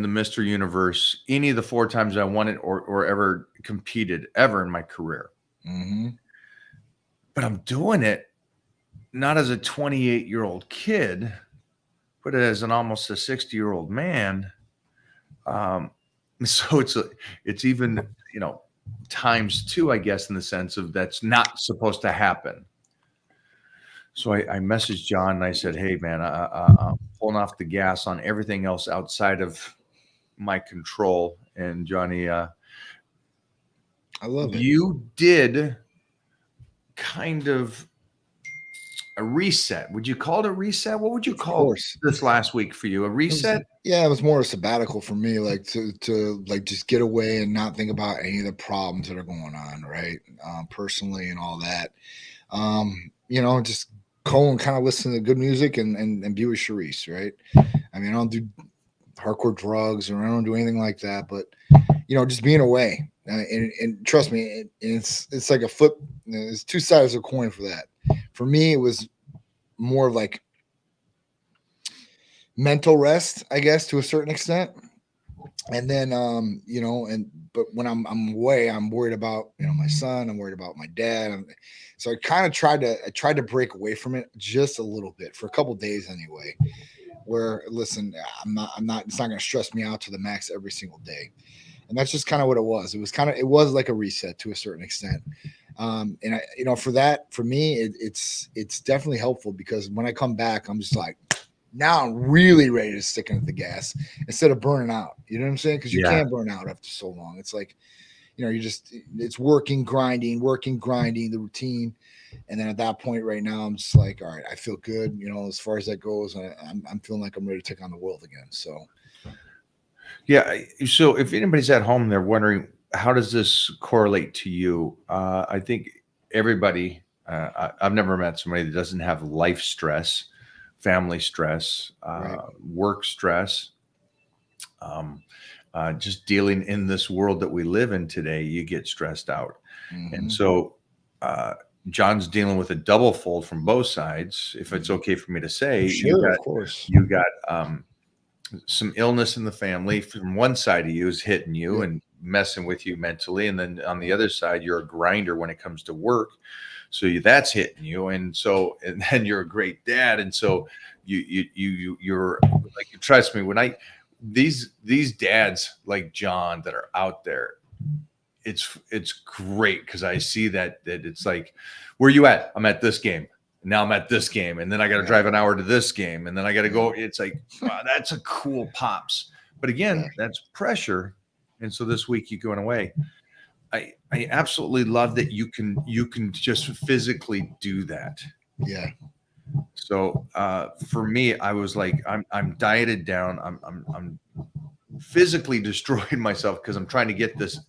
the Mr. Universe any of the 4 times I won it or ever competed ever in my career. Mm-hmm. But I'm doing it not as a 28-year-old kid, but as an almost a 60-year-old man. Um, so it's even, times two, I guess, in the sense of that's not supposed to happen. So I messaged John and I said, "Hey, man, I'm pulling off the gas on everything else outside of my control." And Johnny, I love it. you did kind of a reset. Would you call it a reset? What would you Of call course. this last week for you? A reset? It was more a sabbatical for me, like to like just get away and not think about any of the problems that are going on, right? Personally and all that. Just go and kind of listen to good music and be with Charisse, right? I mean, I don't do hardcore drugs or I don't do anything like that, but just being away. And trust me, it's like a flip. There's two sides of a coin for that. For me, it was more of like mental rest, I guess, to a certain extent. And then, but when I'm away, I'm worried about my son. I'm worried about my dad. So I kind of tried to break away from it just a little bit for a couple of days anyway. Where listen, I'm not. It's not going to stress me out to the max every single day. And that's just kind of what it was. It was like a reset to a certain extent. And for me, it's definitely helpful because when I come back, I'm just like, now I'm really ready to stick into the gas instead of burning out. You know what I'm saying? Because you Yeah. can't burn out after so long. It's like, it's working, grinding, the routine. And then at that point right now, I'm just like, all right, I feel good. As far as that goes, I'm feeling like I'm ready to take on the world again. So, Yeah. So if anybody's at home, they're wondering, how does this correlate to you? I think everybody, I've never met somebody that doesn't have life stress, family stress, right. work stress. Just dealing in this world that we live in today, you get stressed out. And Mm-hmm. so John's dealing with a double fold from both sides. If it's okay for me to say, Sure, of course. you got some illness in the family from one side of you is hitting you Yep. and messing with you mentally, and then on the other side, you're a grinder when it comes to work. So that's hitting you, and then you're a great dad, and so you're like, trust me, when these dads like John that are out there, it's great because I see that it's like, where you at? I'm at this game. Now I'm at this game, and then I got to drive an hour to this game, and then I got to go. It's like, wow, that's a cool pops. But again, that's pressure. And so this week you going away. I absolutely love that you can just physically do that. Yeah. So for me, I was like, I'm dieted down. I'm physically destroying myself because I'm trying to get this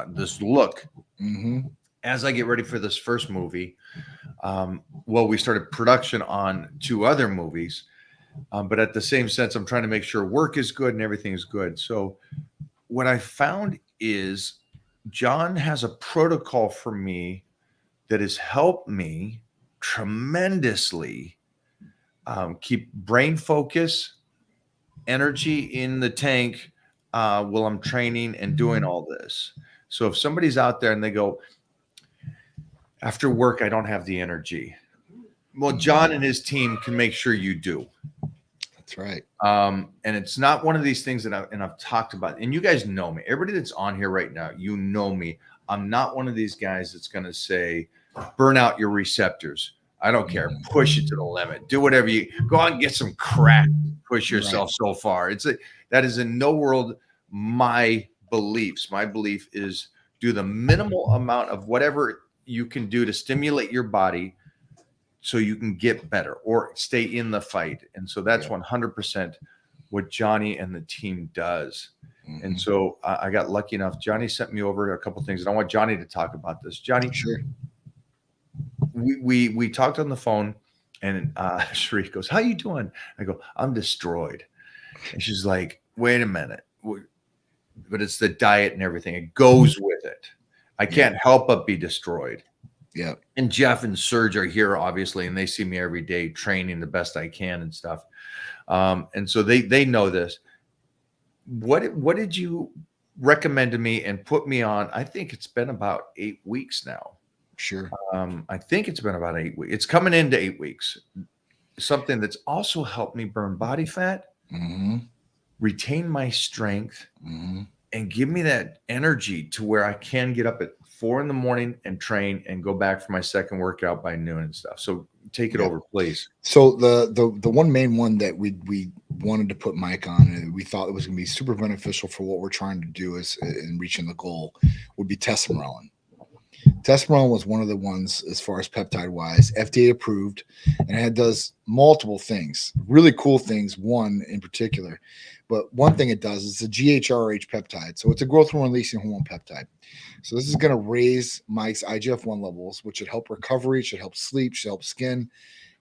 this look Mm-hmm. as I get ready for this first movie. Well, we started production on 2 other movies, but at the same sense, I'm trying to make sure work is good and everything is good. So what I found is John has a protocol for me that has helped me tremendously keep brain focus, energy in the tank while I'm training and doing all this. So if somebody's out there and they go, after work, I don't have the energy. Well, John and his team can make sure you do. That's right. And it's not one of these things that I've talked about. And you guys know me. Everybody that's on here right now, you know me. I'm not one of these guys that's going to say, burn out your receptors. I don't care. Push it to the limit. Do whatever you go out and get some crack. Push yourself so far. That is in no world my beliefs. My belief is do the minimal amount of whatever you can do to stimulate your body so you can get better or stay in the fight. And so that's 100% what Johnny and the team does. Mm-hmm. And so I got lucky enough. Johnny sent me over a couple of things, and I want Johnny to talk about this. Johnny, sure. We talked on the phone, and Sheree goes, "How you doing?" I go, "I'm destroyed." And she's like, "Wait a minute." But it's the diet and everything. It goes with it. I can't help but be destroyed. Yeah. And Jeff and Serge are here, obviously, and they see me every day training the best I can and stuff. And so they know this. what did you recommend to me and put me on? I think it's been about 8 weeks now. Sure. I think it's been about 8 weeks. It's coming into 8 weeks. Something that's also helped me burn body fat, retain my strength, and give me that energy to where I can get up at 4 a.m. and train and go back for my second workout by noon and stuff. So take it over, please. So the one main one that we wanted to put Mike on, and we thought it was going to be super beneficial for what we're trying to do is in reaching the goal, would be testosterone. Testosterone was one of the ones, as far as peptide wise, FDA approved, and it does multiple things, really cool things. One in particular, but one thing it does is a GHRH peptide. So it's a growth hormone releasing hormone peptide. So this is going to raise Mike's IGF-1 levels, which should help recovery, should help sleep, should help skin,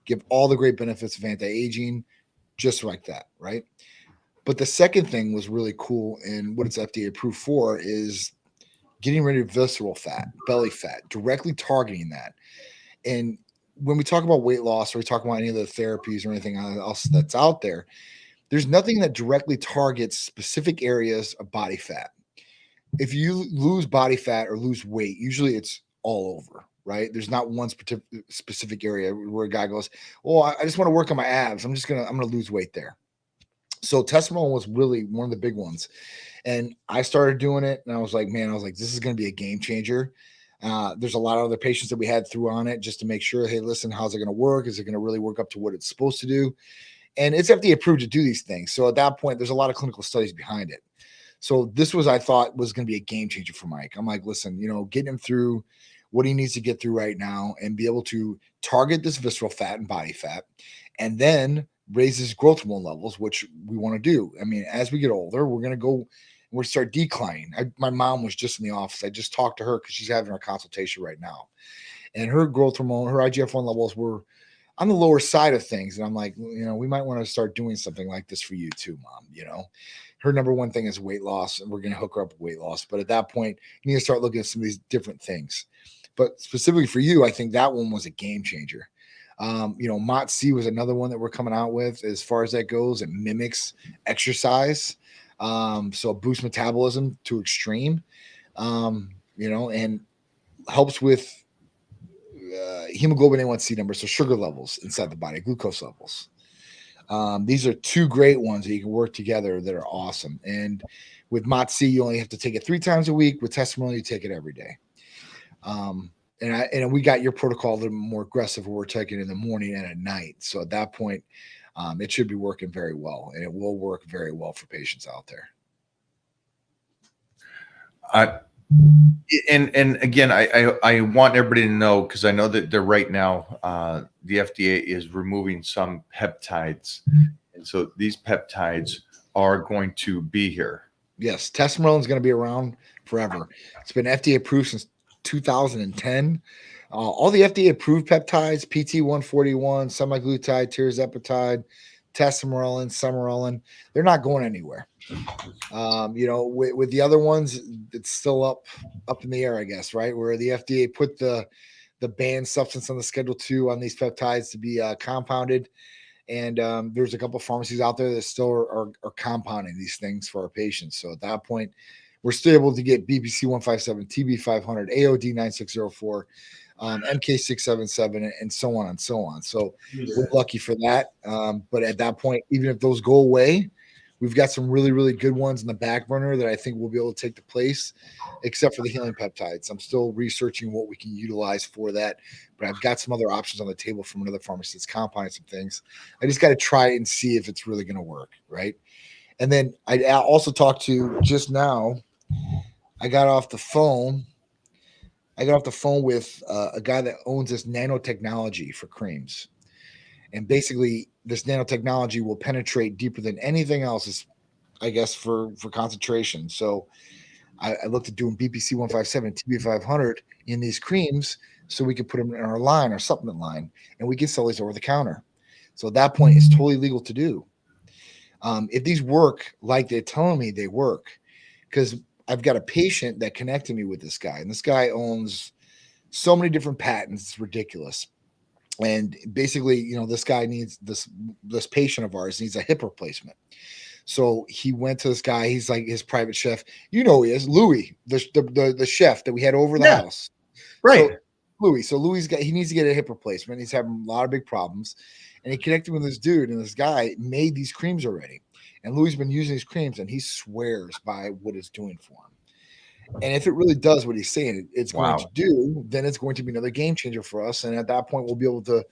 give all the great benefits of anti-aging, just like that, right? But the second thing was really cool, and what it's FDA approved for is getting rid of visceral fat, belly fat, directly targeting that. And when we talk about weight loss, or we talk about any of the therapies or anything else that's out there, there's nothing that directly targets specific areas of body fat. If you lose body fat or lose weight, usually it's all over, right? There's not one specific area where a guy goes, "Oh, I just want to work on my abs. I'm gonna lose weight there." So testosterone was really one of the big ones. And I started doing it, and I was like, this is going to be a game changer. There's a lot of other patients that we had through on it just to make sure, hey, listen, how's it going to work? Is it going to really work up to what it's supposed to do? And it's FDA approved to do these things. So at that point, there's a lot of clinical studies behind it. So this was, I thought, was going to be a game changer for Mike. I'm like, listen, getting him through what he needs to get through right now and be able to target this visceral fat and body fat, and then raise his growth hormone levels, which we want to do. I mean, as we get older, we're start declining. My mom was just in the office. I just talked to her because she's having her consultation right now. And her growth hormone, her IGF-1 levels were on the lower side of things. And I'm like, we might want to start doing something like this for you too, Mom. Her number one thing is weight loss, and we're going to hook her up with weight loss. But at that point, you need to start looking at some of these different things. But specifically for you, I think that one was a game changer. MOTC was another one that we're coming out with as far as that goes. It mimics exercise. So boost metabolism to extreme, and helps with hemoglobin A1C numbers, so sugar levels inside the body, glucose levels. These are two great ones that you can work together that are awesome. And with MOTC, you only have to take it 3 times a week. With testimony, you take it every day. And we got your protocol a little more aggressive where we're taking it in the morning and at night. So at that point, it should be working very well, and it will work very well for patients out there. And again, I want everybody to know, because I know that they're right now, the FDA is removing some peptides. And so these peptides are going to be here. Yes, testosterone is going to be around forever. It's been FDA approved since 2010. All the FDA approved peptides, PT141, semaglutide, tirzepatide, testosterone, summerolin, they're not going anywhere. With the other ones, it's still up in the air, I guess, right? Where the FDA put the banned substance on the Schedule 2 on these peptides to be compounded. And there's a couple of pharmacies out there that still are compounding these things for our patients. So at that point, we're still able to get BPC 157, TB 500, AOD 9604, MK677, and so on and so on. So we're lucky for that. But at that point, even if those go away, we've got some really, really good ones in the back burner that I think we'll be able to take the place, except for the healing peptides. I'm still researching what we can utilize for that, but I've got some other options on the table from another pharmacy that's compounding some things. I just got to try it and see if it's really going to work, right? And then I also talked to just now. I got off the phone with a guy that owns this nanotechnology for creams. And basically, this nanotechnology will penetrate deeper than anything else, I guess, for concentration. So I looked at doing BPC 157, TB 500 in these creams so we could put them in our line, our supplement line, and we can sell these over the counter. So at that point, it's totally legal to do. If these work like they're telling me they work, because I've got a patient that connected me with this guy, and this guy owns so many different patents. It's ridiculous. And basically, this guy needs this patient of ours needs a hip replacement. So he went to this guy. He's like his private chef. You know who he is, Louis, the chef that we had over the Yeah, house. right. So Louis he needs to get a hip replacement. He's having a lot of big problems, and he connected with this dude, and this guy made these creams already. And Louis has been using these creams, and he swears by what it's doing for him. And if it really does what he's saying it's going to Wow. do, then it's going to be another game changer for us. And at that point, we'll be able to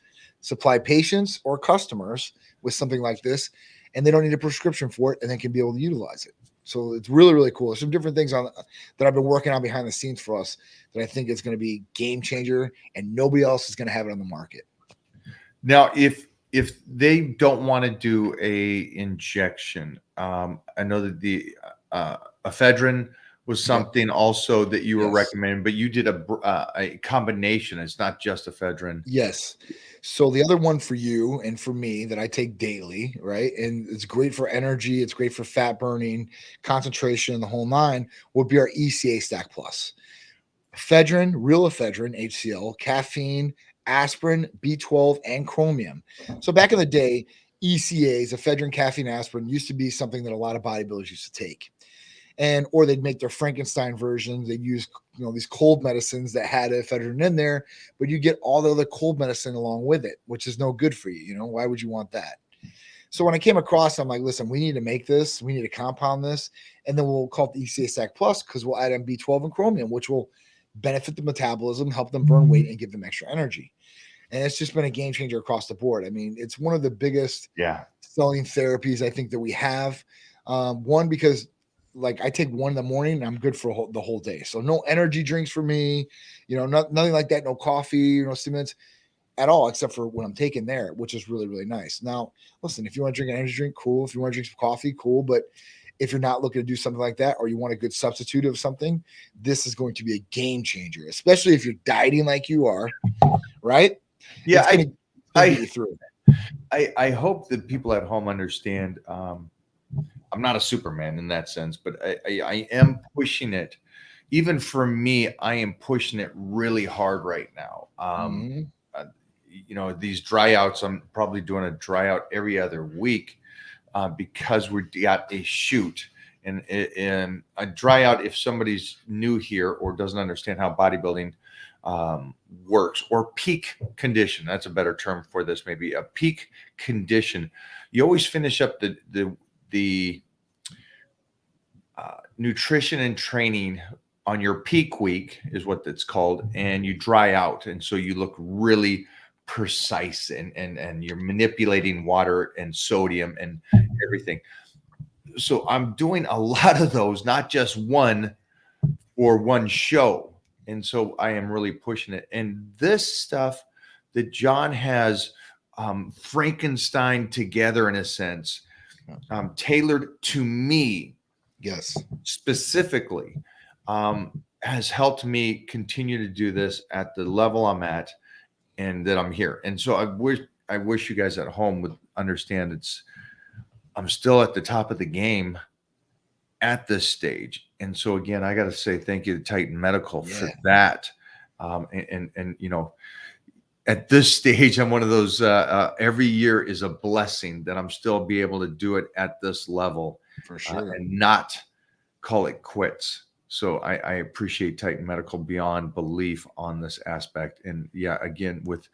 supply patients or customers with something like this, and they don't need a prescription for it, and they can be able to utilize it. So it's really, really cool. There's some different things on that I've been working on behind the scenes for us that I think is going to be game changer, and nobody else is going to have it on the market. Now, if they don't want to do a injection, I know that the ephedrine was something also that you were recommending, but you did a combination. It's not just ephedrine. Yes. So the other one for you and for me that I take daily, right? And it's great for energy, it's great for fat burning, concentration, the whole nine, would be our ECA Stack Plus. Ephedrine, real ephedrine, HCl, caffeine, aspirin, B12, and chromium. So back in the day, ECAs, ephedrine, caffeine, aspirin, used to be something that a lot of bodybuilders used to take. And or they'd make their Frankenstein versions. They'd use these cold medicines that had ephedrine in there, but you get all the other cold medicine along with it, which is no good for you. Why would you want that? So when I came across, I'm like, listen, we need to make this. We need to compound this, and then we'll call it the ECA Stack Plus because we'll add in B12 and chromium, which will benefit the metabolism, help them burn weight, and give them extra energy. And it's just been a game changer across the board. I mean, it's one of the biggest selling therapies I think that we have. One, because like I take one in the morning and I'm good for the whole day. So no energy drinks for me, nothing like that. No coffee, no stimulants at all, except for when I'm taking there, which is really, really nice. Now, listen, if you want to drink an energy drink, cool. If you want to drink some coffee, cool. But if you're not looking to do something like that, or you want a good substitute of something, this is going to be a game changer, especially if you're dieting like you are, right? Yeah, it's going to get you through. I hope that people at home understand. I'm not a Superman in that sense, but I am pushing it. Even for me, I am pushing it really hard right now. These dry outs, I'm probably doing a dry out every other week because we got a shoot. And a dry out, if somebody's new here or doesn't understand how bodybuilding works, or peak condition, that's a better term for this, maybe a peak condition. You always finish up the nutrition and training on your peak week is what that's called, and you dry out, and so you look really precise and you're manipulating water and sodium and everything. So I'm doing a lot of those, not just one or one show, and so I am really pushing it. And this stuff that John has Frankenstein together in a sense, tailored to me, specifically, has helped me continue to do this at the level I'm at and that I'm here. And so I wish you guys at home would understand I'm still at the top of the game at this stage. And so again, I got to say thank you to Titan Medical for that. At this stage, I'm one of those, every year is a blessing that I'm still be able to do it at this level for sure, and not call it quits. So I appreciate Titan Medical beyond belief on this aspect. And again, with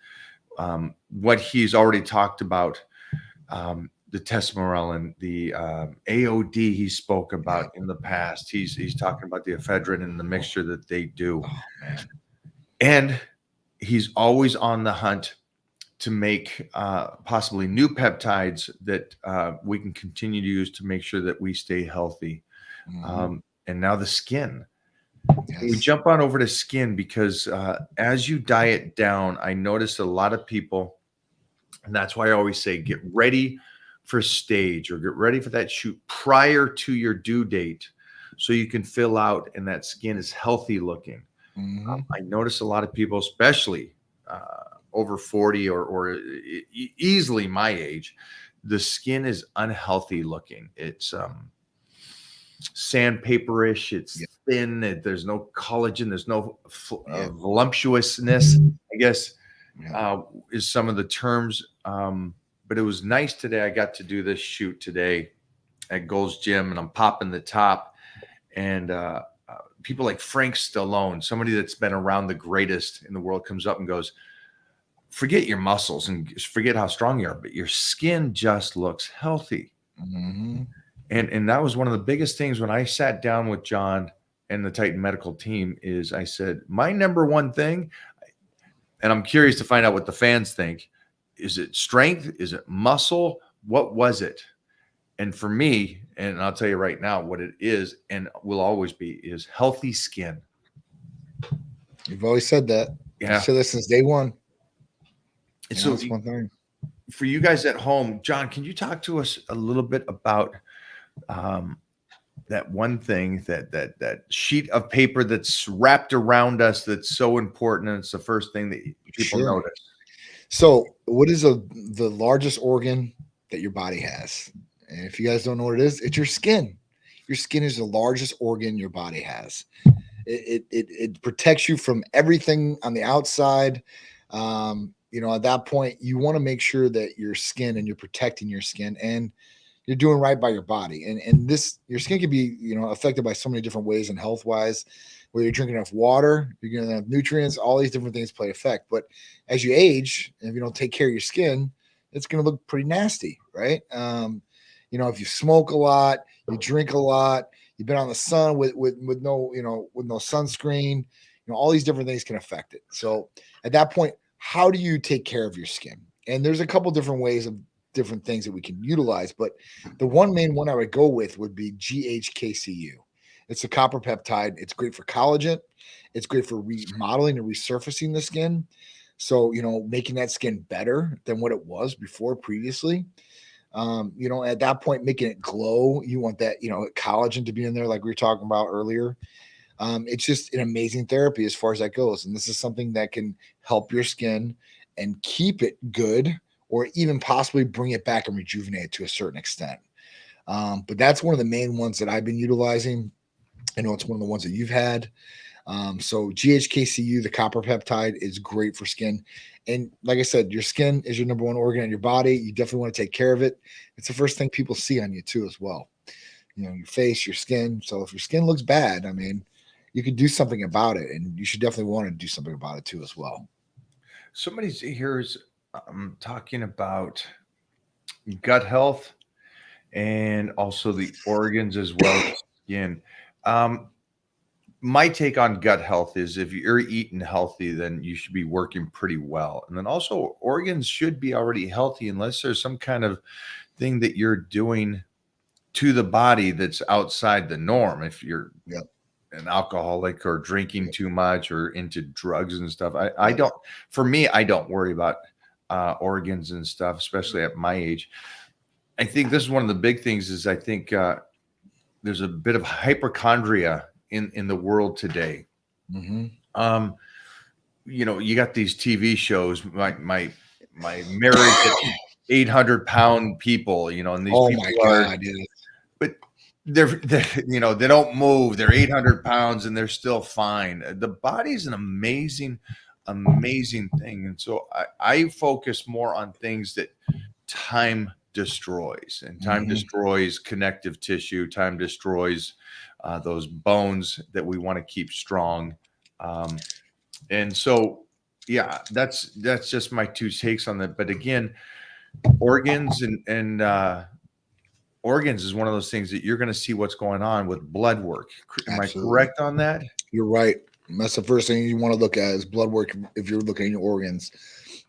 what he's already talked about, the testosterone, the AOD he spoke about in the past. He's talking about the ephedrine and the mixture that they do. And he's always on the hunt to make possibly new peptides that we can continue to use to make sure that we stay healthy. And now the skin. We jump on over to skin because as you diet down, I noticed a lot of people, and that's why I always say get ready for stage or get ready for that shoot prior to your due date so you can fill out and that skin is healthy looking. I notice a lot of people, especially over 40 or easily my age, the skin is unhealthy looking. It's sandpaperish, it's thin, there's no collagen, there's no voluptuousness, I guess, is some of the terms. But it was nice today. I got to do this shoot today at Gold's Gym, and I'm popping the top, and people like Frank Stallone, somebody that's been around the greatest in the world, comes up and goes, forget your muscles and forget how strong you are, but your skin just looks healthy. Mm-hmm. And that was one of the biggest things when I sat down with John and the Titan medical team is I said, my number one thing, and I'm curious to find out what the fans think, is it strength? Is it muscle? What was it? And for me, and I'll tell you right now what it is and will always be, is healthy skin. You've always said that. Yeah. You said this since day one. And so that's one thing. For you guys at home, John, can you talk to us a little bit about that one thing, that sheet of paper that's wrapped around us that's so important, and it's the first thing that people notice? So, what is the largest organ that your body has? And if you guys don't know what it is, it's your skin. Your skin is the largest organ your body has. It protects you from everything on the outside. At that point, you want to make sure that your skin, and you're protecting your skin, and you're doing right by your body. And this, your skin can be, affected by so many different ways, and health wise, whether you're drinking enough water, you're going to have nutrients, all these different things play effect. But as you age, and if you don't take care of your skin, it's going to look pretty nasty, right? If you smoke a lot, you drink a lot, you've been on the sun with no, with no sunscreen, all these different things can affect it. So at that point, how do you take care of your skin? And there's a couple different ways of different things that we can utilize, but the one main one I would go with would be GHKCU. It's a copper peptide. It's great for collagen. It's great for remodeling and resurfacing the skin. So, making that skin better than what it was before previously. At that point, making it glow. You want that, collagen to be in there, like we were talking about earlier. It's just an amazing therapy as far as that goes. And this is something that can help your skin and keep it good, or even possibly bring it back and rejuvenate it to a certain extent. But that's one of the main ones that I've been utilizing. I know it's one of the ones that you've had. So GHKCU, the copper peptide, is great for skin. And like I said, your skin is your number one organ in your body. You definitely want to take care of it. It's the first thing people see on you too, as well. Your face, your skin. So if your skin looks bad, you could do something about it, and you should definitely want to do something about it too, as well. Somebody here is talking about gut health and also the organs as well as skin. My take on gut health is if you're eating healthy, then you should be working pretty well. And then also organs should be already healthy unless there's some kind of thing that you're doing to the body that's outside the norm. If you're an alcoholic or drinking too much or into drugs and stuff, I don't worry about organs and stuff, especially at my age. I think this is one of the big things is I think there's a bit of hypochondria in the world today. Mm-hmm. You got these TV shows, my marriage at 800-pound people, and these people God, but they're they don't move. They're 800 pounds and they're still fine. The body's an amazing thing. And so I focus more on things that time destroys, and time destroys connective tissue. Time destroys those bones that we want to keep strong. And so, yeah, that's just my two takes on that. But again, organs and organs is one of those things that you're going to see what's going on with blood work. Am I correct on that? You're right. That's the first thing you want to look at is blood work if you're looking at your organs.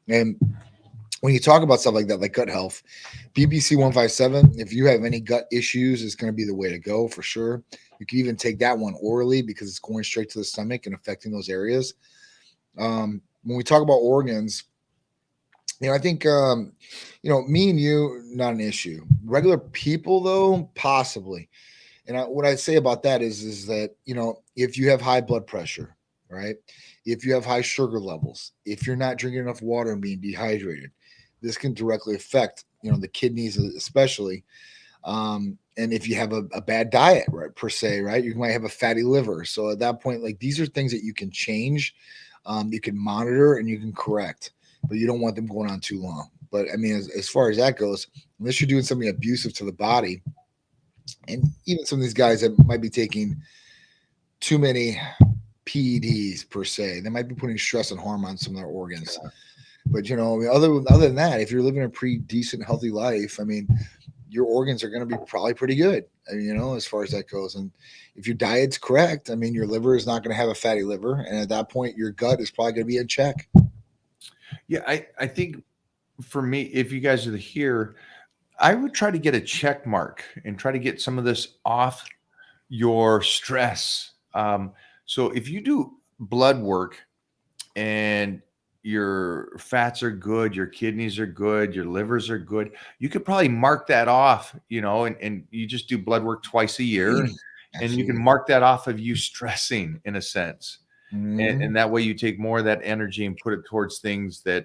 And when you talk about stuff like that, like gut health, BBC 157, if you have any gut issues, is going to be the way to go for sure. You can even take that one orally because it's going straight to the stomach and affecting those areas. When we talk about organs, I think, me and you, not an issue. Regular people, though, possibly. And what I'd say about that is that, if you have high blood pressure, right? If you have high sugar levels, if you're not drinking enough water and being dehydrated, this can directly affect, the kidneys especially. And if you have a bad diet, right, per se, right, you might have a fatty liver. So at that point, like, these are things that you can change, you can monitor, and you can correct, but you don't want them going on too long. But as far as that goes, unless you're doing something abusive to the body, And even some of these guys that might be taking too many PEDs per se, they might be putting stress and harm on some of their organs. But I mean, other than that, if you're living a pretty decent, healthy life, I mean, your organs are going to be probably pretty good. I mean, as far as that goes. And if your diet's correct, I mean, your liver is not going to have a fatty liver, and at that point, your gut is probably going to be in check. Yeah, I think for me, if you guys are here, I would try to get a check mark and try to get some of this off your stress. So if you do blood work and your fats are good, your kidneys are good, your livers are good, you could probably mark that off, and you just do blood work twice a year, and you can mark that off of you stressing in a sense. And that way you take more of that energy and put it towards things that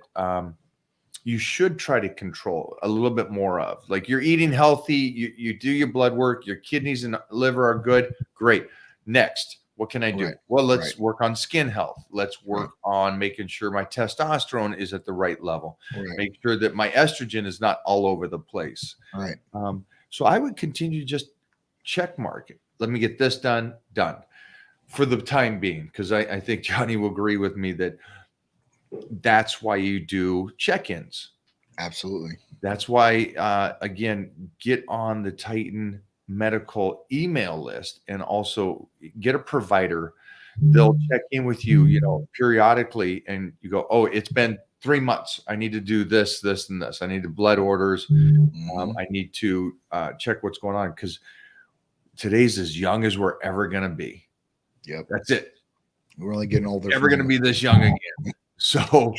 you should try to control a little bit more of. Like you're eating healthy, you do your blood work, your kidneys and liver are good. Great. Next, what can I do? Right. Well, let's work on skin health. Let's work on making sure my testosterone is at the right level. Make sure that my estrogen is not all over the place. Right. So I would continue to just check mark it. Let me get this done for the time being, because I think Johnny will agree with me that that's why you do check-ins. Absolutely. That's why, again, get on the Titan medical email list and also get a provider. They'll check in with you, periodically, and you go, oh, it's been 3 months. I need to do this, this, and this. I need the blood orders. I need to check what's going on, because today's as young as we're ever going to be. Yep. That's it. We're only getting older. Never going to be this young again. So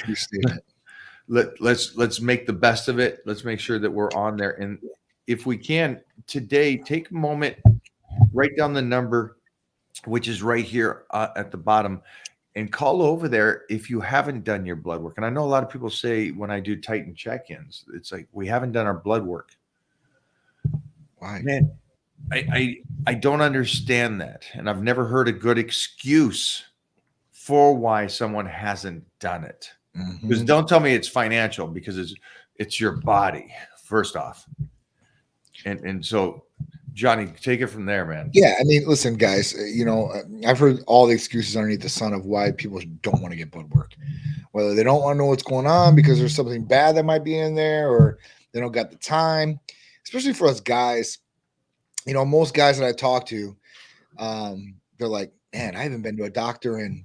let's make the best of it. Let's make sure that we're on there. And if we can today, take a moment, write down the number, which is right here at the bottom, and call over there if you haven't done your blood work. And I know a lot of people say when I do Titan check-ins, it's like, we haven't done our blood work. Why? Man, I don't understand that. And I've never heard a good excuse for why someone hasn't done it. Because don't tell me it's financial, because it's your body, first off. And so, Johnny, take it from there, man. Yeah, I mean, listen, guys, I've heard all the excuses underneath the sun of why people don't want to get blood work. Whether they don't want to know what's going on because there's something bad that might be in there, or they don't got the time, especially for us guys. Most guys that I talk to, they're like, man, I haven't been to a doctor in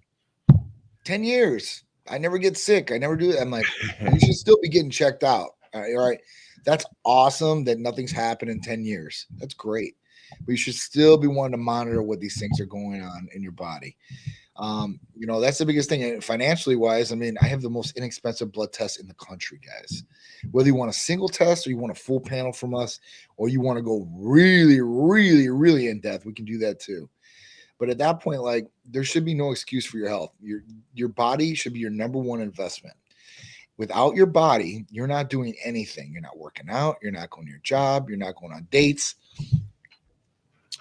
10 years. I never get sick. I never do it. I'm like, you should still be getting checked out. All right. That's awesome that nothing's happened in 10 years. That's great. But you should still be wanting to monitor what these things are going on in your body. That's the biggest thing. And financially wise, I mean, I have the most inexpensive blood test in the country, guys. Whether you want a single test or you want a full panel from us, or you want to go really, really, really in depth, we can do that too. But at that point, like, there should be no excuse for your health. Your body should be your number one investment. Without your body, you're not doing anything. You're not working out. You're not going to your job. You're not going on dates.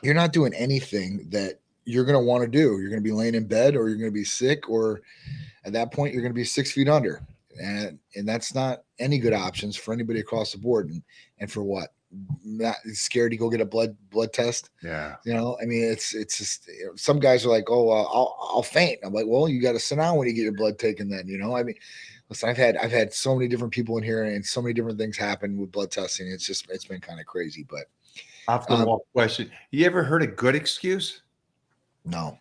You're not doing anything that you're going to want to do. You're going to be laying in bed, or you're going to be sick, or at that point, you're going to be 6 feet under. And that's not any good options for anybody across the board. And for what? Not scared to go get a blood test. Yeah. I mean, it's just, some guys are like, oh, I'll faint. I'm like, well, you got to sit down when you get your blood taken then, I mean, listen, I've had so many different people in here, and so many different things happen with blood testing. It's been kind of crazy. But off the wall question. You ever heard a good excuse? No,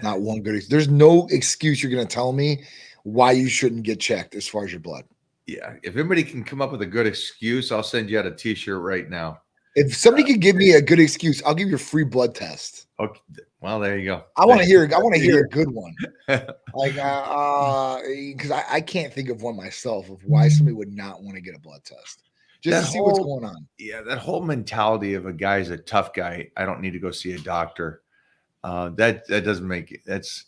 not one good excuse. There's no excuse you're going to tell me why you shouldn't get checked as far as your blood. Yeah. If anybody can come up with a good excuse, I'll send you out a t-shirt right now. If somebody could give me a good excuse, I'll give you a free blood test. Okay. Well, there you go. I want to hear a good one. Like, because I can't think of one myself of why somebody would not want to get a blood test. Just to see what's going on. Yeah. That whole mentality of a guy's a tough guy, I don't need to go see a doctor. That doesn't make it. That's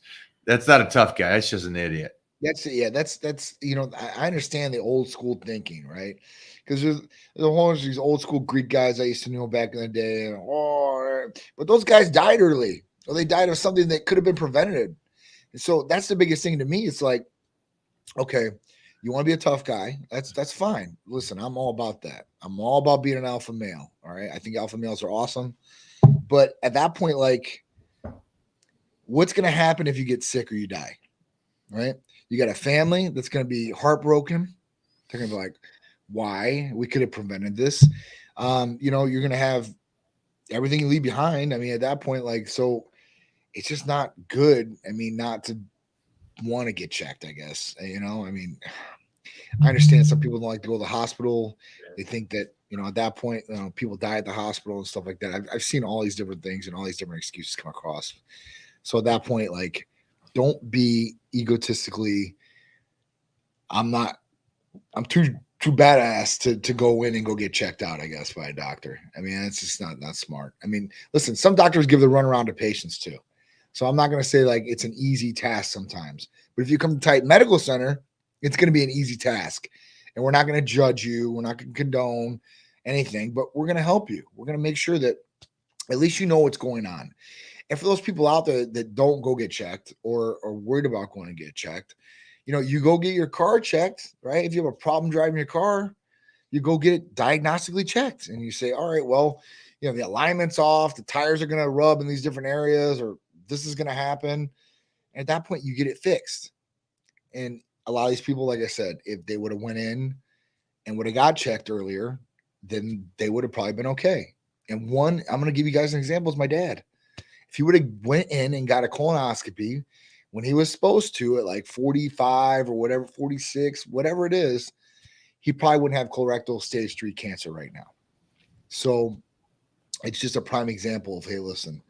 not a tough guy. That's just an idiot. That's I understand the old school thinking, right? Because there's a whole bunch of these old school Greek guys I used to know back in the day. But those guys died early, or they died of something that could have been prevented. And so that's the biggest thing to me. It's like, okay, You want to be a tough guy. That's fine. Listen, I'm all about that. I'm all about being an alpha male. All right. I think alpha males are awesome. But at that point, like, what's going to happen if you get sick or you die? Right? You got a family that's going to be heartbroken. They're going to be like, why? We could have prevented this. You're going to have everything you leave behind. I mean, at that point, like, so it's just not good. I mean, not to want to get checked, I guess. I mean, I understand some people don't like to go to the hospital. They think that, at that point, people die at the hospital and stuff like that. I've seen all these different things and all these different excuses come across. So at that point, like, don't be egotistically, I'm too badass to go in and go get checked out, I guess, by a doctor. I mean, it's just not smart. I mean, listen, some doctors give the runaround to patients too. So I'm not going to say like it's an easy task sometimes. But if you come to Titan Medical Center, it's going to be an easy task. And we're not going to judge you. We're not going to condone anything, but we're going to help you. We're going to make sure that at least you know what's going on. And for those people out there that don't go get checked or are worried about going to get checked, you go get your car checked, right? If you have a problem driving your car, you go get it diagnostically checked. And you say, all right, well, the alignment's off, the tires are going to rub in these different areas, or this is going to happen. And at that point, you get it fixed. And a lot of these people, like I said, if they would have went in and would have got checked earlier, then they would have probably been okay. And one, I'm going to give you guys an example, is my dad. If he would have went in and got a colonoscopy when he was supposed to at like 45 or whatever, 46, whatever it is, he probably wouldn't have colorectal stage 3 cancer right now. So it's just a prime example of, hey, listen,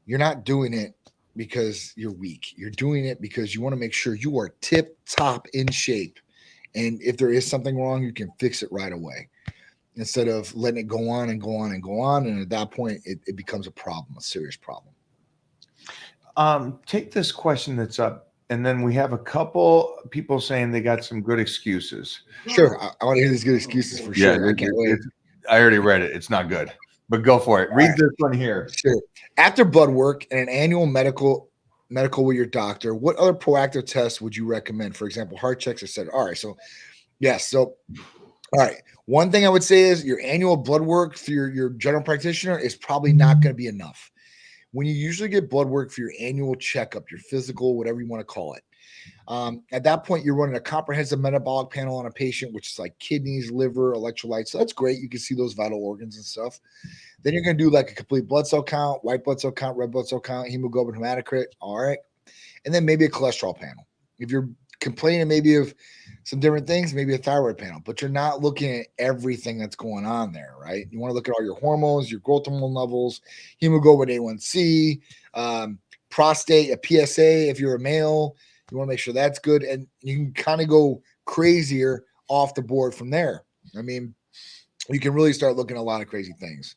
you're not doing it because you're weak. You're doing it because you want to make sure you are tip top in shape. And if there is something wrong, you can fix it right away instead of letting it go on and go on and go on. And at that point, it becomes a problem, a serious problem. Take this question that's up, and then we have a couple people saying they got some good excuses. Sure. I want to hear these good excuses for sure. I can't wait. I already read it. It's not good, but go for it. Read this one here. Sure. After blood work and an annual medical with your doctor, what other proactive tests would you recommend? For example, heart checks, etc. All right. So, yes. So, all right. One thing I would say is your annual blood work for your general practitioner is probably not going to be enough. When you usually get blood work for your annual checkup, your physical, whatever you want to call it, at that point, you're running a comprehensive metabolic panel on a patient, which is like kidneys, liver, electrolytes. So that's great. You can see those vital organs and stuff. Then you're going to do like a complete blood cell count, white blood cell count, red blood cell count, hemoglobin, hematocrit. All right. And then maybe a cholesterol panel. If you're complaining maybe of some different things, maybe a thyroid panel, but you're not looking at everything that's going on there, right? You want to look at all your hormones, your growth hormone levels, hemoglobin A1C, prostate, a PSA if you're a male. You want to make sure that's good. And you can kind of go crazier off the board from there. I mean, you can really start looking at a lot of crazy things.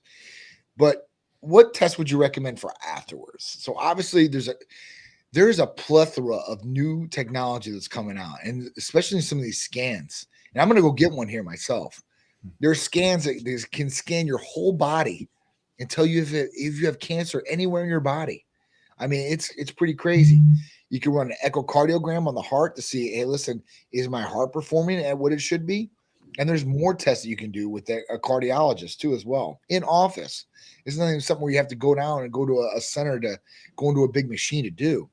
But what test would you recommend for afterwards? So obviously there's a plethora of new technology that's coming out, and especially some of these scans. And I'm going to go get one here myself. There are scans that can scan your whole body and tell you if you have cancer anywhere in your body. I mean, it's pretty crazy. You can run an echocardiogram on the heart to see, hey, listen, is my heart performing at what it should be? And there's more tests that you can do with a cardiologist too, as well, in office. It's not even something where you have to go down and go to a center to go into a big machine to do.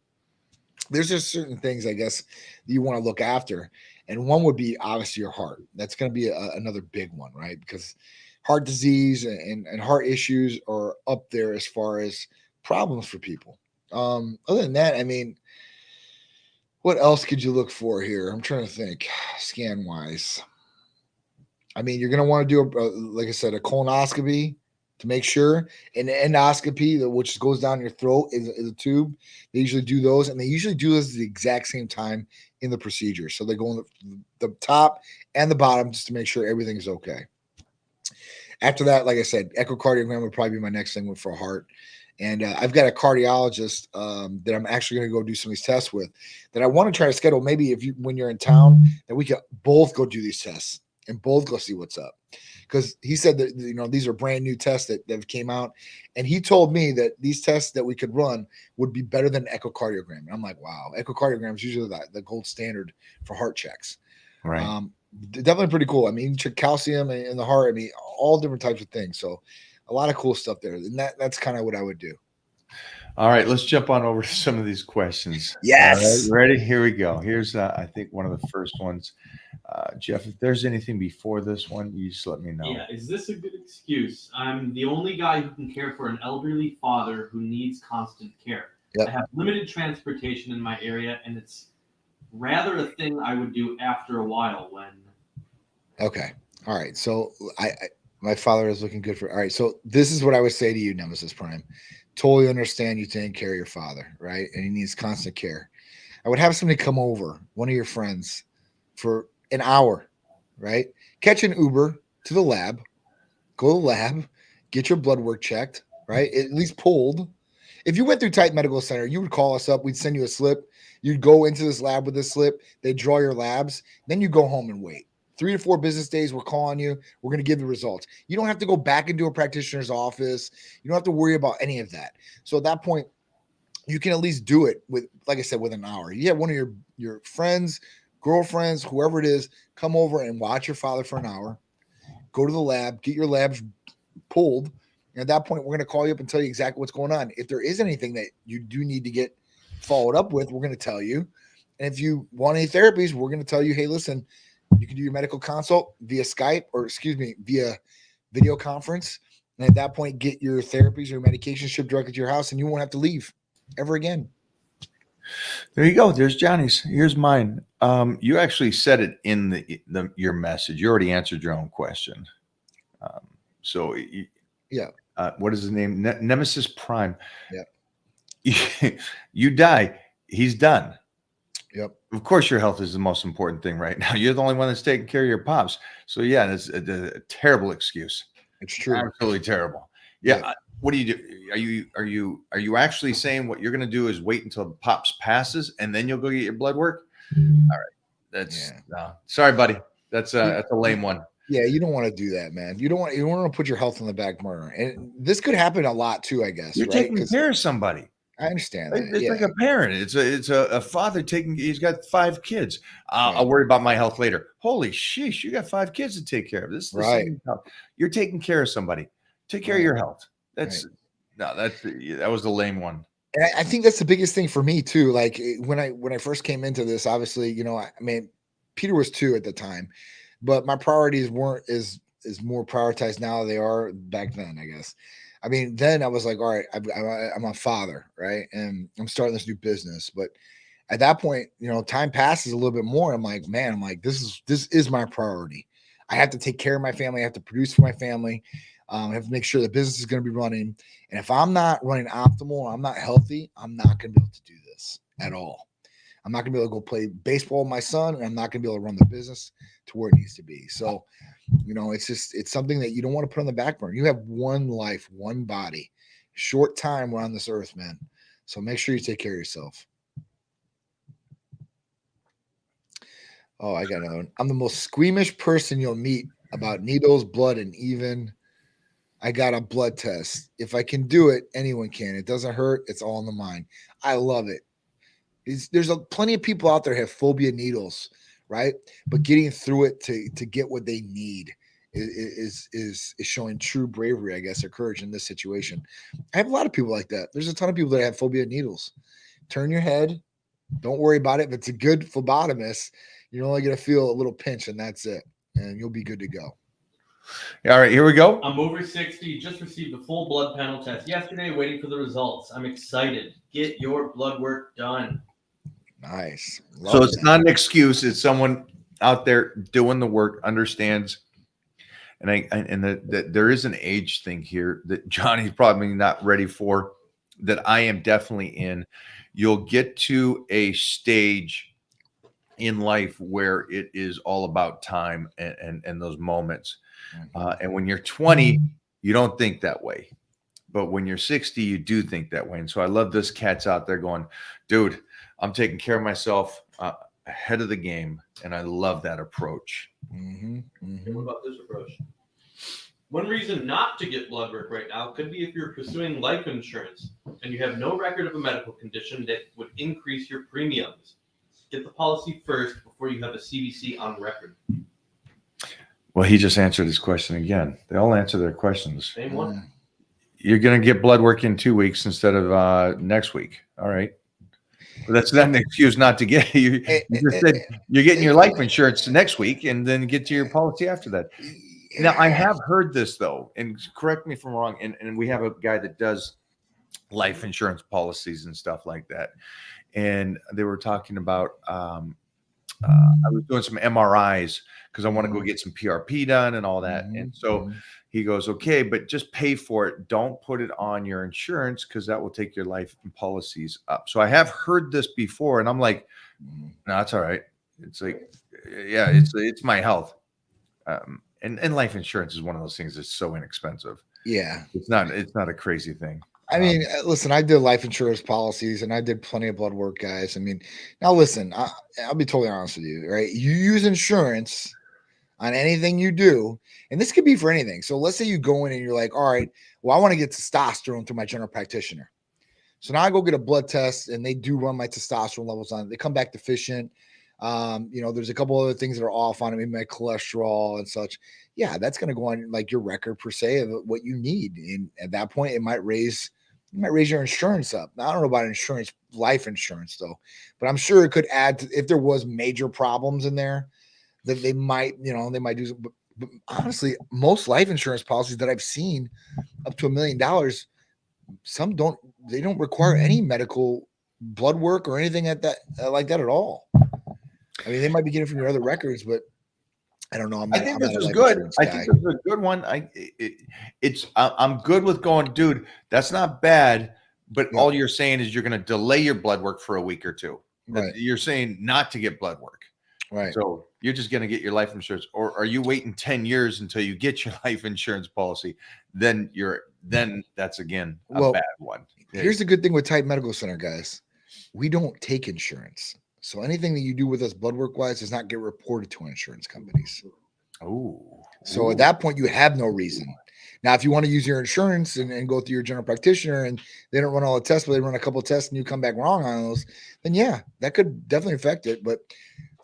There's just certain things, I guess, that you want to look after. And one would be obviously your heart. That's going to be another big one, right? Because heart disease and heart issues are up there as far as problems for people. Other than that, I mean, what else could you look for here? I'm trying to think scan wise. I mean, you're going to want to do, like I said, a colonoscopy to make sure, an endoscopy, which goes down your throat, is a tube. They usually do those, and they usually do those at the exact same time in the procedure. So they go on the top and the bottom just to make sure everything's okay. After that, like I said, echocardiogram would probably be my next thing for a heart. And I've got a cardiologist that I'm actually going to go do some of these tests with that I want to try to schedule. Maybe when you're in town, that we could both go do these tests and both go see what's up. Because he said that, these are brand new tests that came out. And he told me that these tests that we could run would be better than echocardiogram. And I'm like, wow, echocardiogram is usually the gold standard for heart checks. Right. Definitely pretty cool. I mean, you check calcium in the heart. I mean, all different types of things. So a lot of cool stuff there. And that's kind of what I would do. All right, let's jump on over to some of these questions. All right, Yes. ready? Here we go. Here's, I think, one of the first ones. Jeff, if there's anything before this one, you just let me know. Yeah, is this a good excuse? I'm the only guy who can care for an elderly father who needs constant care. Yep. I have limited transportation in my area, and it's rather a thing I would do after a while when. Okay. All right. So my father is looking good for. All right. So this is what I would say to you, Nemesis Prime. Totally understand you taking care of your father, right? And he needs constant care. I would have somebody come over, one of your friends, for an hour, right? Catch an Uber to the lab, go to the lab, get your blood work checked, right? At least pulled. If you went through Titan Medical Center, you would call us up. We'd send you a slip. You'd go into this lab with this slip. They'd draw your labs. Then you go home and wait. 3 to 4 business days, we're calling you. We're going to give the results. You don't have to go back into a practitioner's office. You don't have to worry about any of that. So at that point, you can at least do it with, like I said, with an hour. You have one of your friends, girlfriends, whoever it is, come over and watch your father for an hour. Go to the lab, get your labs pulled. And at that point, we're going to call you up and tell you exactly what's going on. If there is anything that you do need to get followed up with, we're going to tell you. And if you want any therapies, we're going to tell you, hey, listen, you can do your medical consult via Skype or, via video conference. And at that point, get your therapies or medication shipped directly to your house, and you won't have to leave ever again. There you go. There's Johnny's. Here's mine. You actually said it in your message. You already answered your own question. Yeah. What is his name? Nemesis Prime. Yeah. You die. He's done. Yep. Of course, your health is the most important thing right now. You're the only one that's taking care of your pops. So yeah, that's a terrible excuse. It's true. Absolutely terrible. Yeah. What do you do? Are you actually saying what you're going to do is wait until pops passes and then you'll go get your blood work? All right. That's sorry, buddy. That's a lame one. Yeah, you don't want to do that, man. You don't want to put your health on the back burner. And this could happen a lot too, I guess. You're taking care of somebody. I understand that. It's like a parent. It's a father he's got 5 kids. I'll worry about my health later. Holy sheesh, you got 5 kids to take care of. This right. You're taking care of somebody. Take care of your health. That was the lame one. And I think that's the biggest thing for me too. Like when I first came into this, obviously, Peter was 2 at the time, but my priorities weren't is more prioritized now than they are back then, I guess. I mean, then I was like, all right, I'm a father, right? And I'm starting this new business. But at that point, time passes a little bit more. I'm like, man, this is my priority. I have to take care of my family. I have to produce for my family. I have to make sure the business is going to be running. And if I'm not running optimal, I'm not healthy, I'm not going to be able to do this at all. I'm not going to be able to go play baseball with my son, and I'm not going to be able to run the business to where it needs to be. So, it's something that you don't want to put on the back burner. You have one life, one body, short time we're on this earth, man. So make sure you take care of yourself. Oh, I got another one. I'm the most squeamish person you'll meet about needles, blood, and even I got a blood test. If I can do it, anyone can. It doesn't hurt. It's all in the mind. I love it. There's plenty of people out there have phobia needles, right? But getting through it to get what they need is showing true bravery, I guess, or courage in this situation. I have a lot of people like that. There's a ton of people that have phobia needles. Turn your head. Don't worry about it. If it's a good phlebotomist, you're only going to feel a little pinch, and that's it. And you'll be good to go. All right, here we go. I'm over 60, just received a full blood panel test yesterday, waiting for the results. I'm excited. Get your blood work done. Nice. So it's not an excuse. It's someone out there doing the work, understands. And there is an age thing here that Johnny's probably not ready for, that I am definitely in. You'll get to a stage in life where it is all about time and those moments. And when you're 20, you don't think that way. But when you're 60, you do think that way. And so I love this cat's out there going, dude, I'm taking care of myself ahead of the game. And I love that approach. Mm-hmm. Mm-hmm. What about this approach? One reason not to get blood work right now could be if you're pursuing life insurance and you have no record of a medical condition that would increase your premiums. Get the policy first before you have a CVC on record. Well, he just answered his question again. They all answer their questions. Same one. You're going to get blood work in 2 weeks instead of next week. All right. But that's not an excuse not to get you. You just said you're getting your life insurance next week and then get to your policy after that. Now, I have heard this, though, and correct me if I'm wrong, and we have a guy that does life insurance policies and stuff like that. And they were talking about I was doing some MRIs because I want to go get some PRP done and all that. And so he goes, okay, but just pay for it. Don't put it on your insurance because that will take your life policies up. So I have heard this before, and I'm like, no, that's all right. It's like, yeah, it's my health. And life insurance is one of those things that's so inexpensive. Yeah. It's not a crazy thing. I mean, listen, I did life insurance policies and I did plenty of blood work, guys. I mean, now listen, I'll be totally honest with you, right? You use insurance on anything you do, and this could be for anything. So let's say you go in and you're like, all right, well, I want to get testosterone through my general practitioner. So now I go get a blood test and they do run my testosterone levels on it. They come back deficient. There's a couple other things that are off on it, maybe my cholesterol and such. Yeah, that's going to go on like your record per se of what you need. And at that point, it might raise your insurance up. Now, I don't know about insurance, life insurance though, but I'm sure it could add to, if there was major problems in there, that they might do. But honestly, most life insurance policies that I've seen up to $1 million, some don't require any medical blood work or anything like that at all. I mean, they might be getting from your other records, but I don't know. I think this is good. I think this is a good one. I'm good with going, dude. That's not bad. But all you're saying is you're going to delay your blood work for a week or two. Right. You're saying not to get blood work. Right. So you're just going to get your life insurance, or are you waiting 10 years until you get your life insurance policy? Then that's again a bad one. Here's the good thing with Titan Medical Center, guys. We don't take insurance. So anything that you do with us blood work wise does not get reported to insurance companies. Oh. So at that point, you have no reason. Now, if you want to use your insurance and go through your general practitioner and they don't run all the tests, but they run a couple of tests and you come back wrong on those, then yeah, that could definitely affect it. But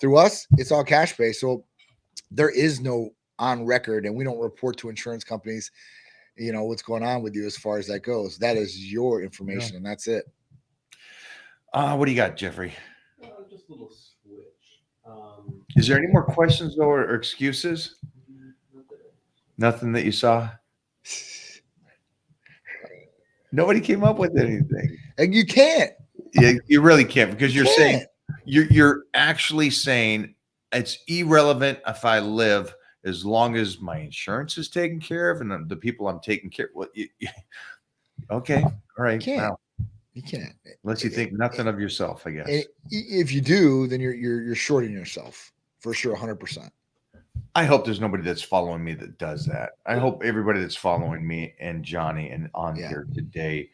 through us, it's all cash based. So there is no on record and we don't report to insurance companies, what's going on with you as far as that goes. That is your information and that's it. What do you got, Jeffrey? Just a little switch. Is there any more questions though, or excuses? Nothing that you saw? Nobody came up with anything. And you can't. Yeah, you really can't, because you're actually saying it's irrelevant if I live as long as my insurance is taken care of and the people I'm taking care of. Well, okay, all right. Wow. You can't. Unless you think nothing of yourself, I guess. If you do, then you're shorting yourself for sure, 100%. I hope there's nobody that's following me that does that. I hope everybody that's following me and Johnny and on here today,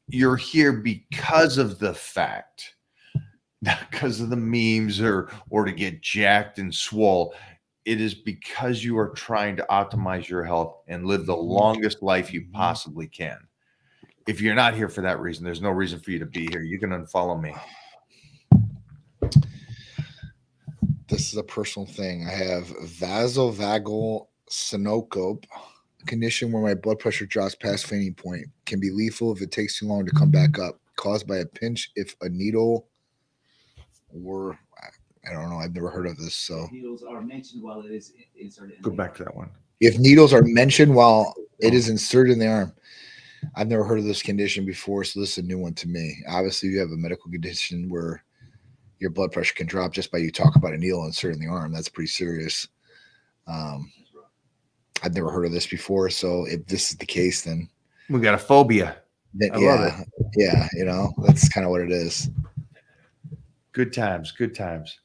you're here because of the fact, not because of the memes or to get jacked and swole. It is because you are trying to optimize your health and live the longest life you possibly can. If you're not here for that reason, there's no reason for you to be here. You can unfollow me. This is a personal thing. I have vasovagal synocope, a condition where my blood pressure drops past fainting point. Can be lethal if it takes too long to come back up. Caused by a pinch if a needle or I don't know. I've never heard of this. So needles are mentioned while it is inserted. Go back to that one. If needles are mentioned while it is inserted in the arm. I've never heard of this condition before, so this is a new one to me. Obviously, you have a medical condition where your blood pressure can drop just by you talk about a needle inserted in the arm. That's pretty serious. I've never heard of this before, so if this is the case, then we got a phobia. Then, yeah, that's kind of what it is. Good times, good times.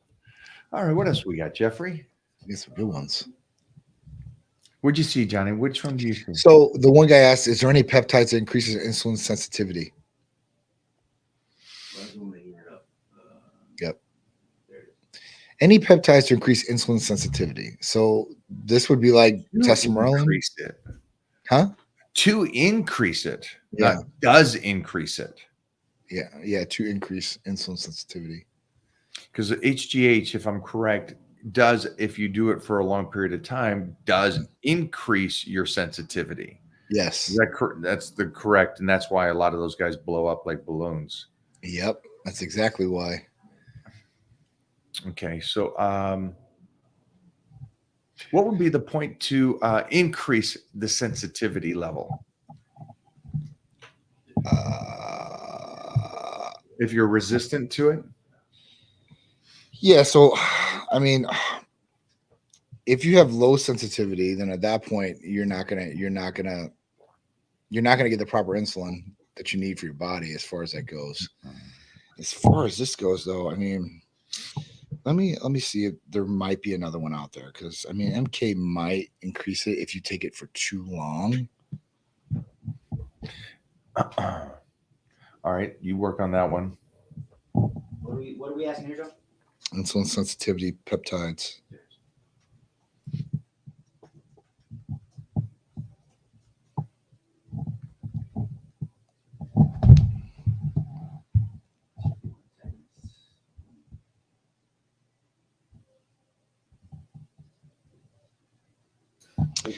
All right, what else we got, Jeffrey? Get some good ones. What'd you see, Johnny? Which one do you see? So the one guy asked, is there any peptides that increases insulin sensitivity? Yep. Any peptides to increase insulin sensitivity. So this would be like testosterone. Increase it. Huh? To increase it. Yeah. Does increase it. Yeah. To increase insulin sensitivity. because HGH, if I'm correct, does, if you do it for a long period of time, does increase your sensitivity. Yes. That's the correct, and that's why a lot of those guys blow up like balloons. Yep. That's exactly why. Okay, so what would be the point to increase the sensitivity level if you're resistant to it? Yeah. So, I mean, if you have low sensitivity, then at that point you're not gonna get the proper insulin that you need for your body as far as that goes. As far as this goes, though, I mean, let me see if there might be another one out there, because I mean MK might increase it if you take it for too long. All right, you work on that one. What are we asking here, Joe? Insulin sensitivity peptides.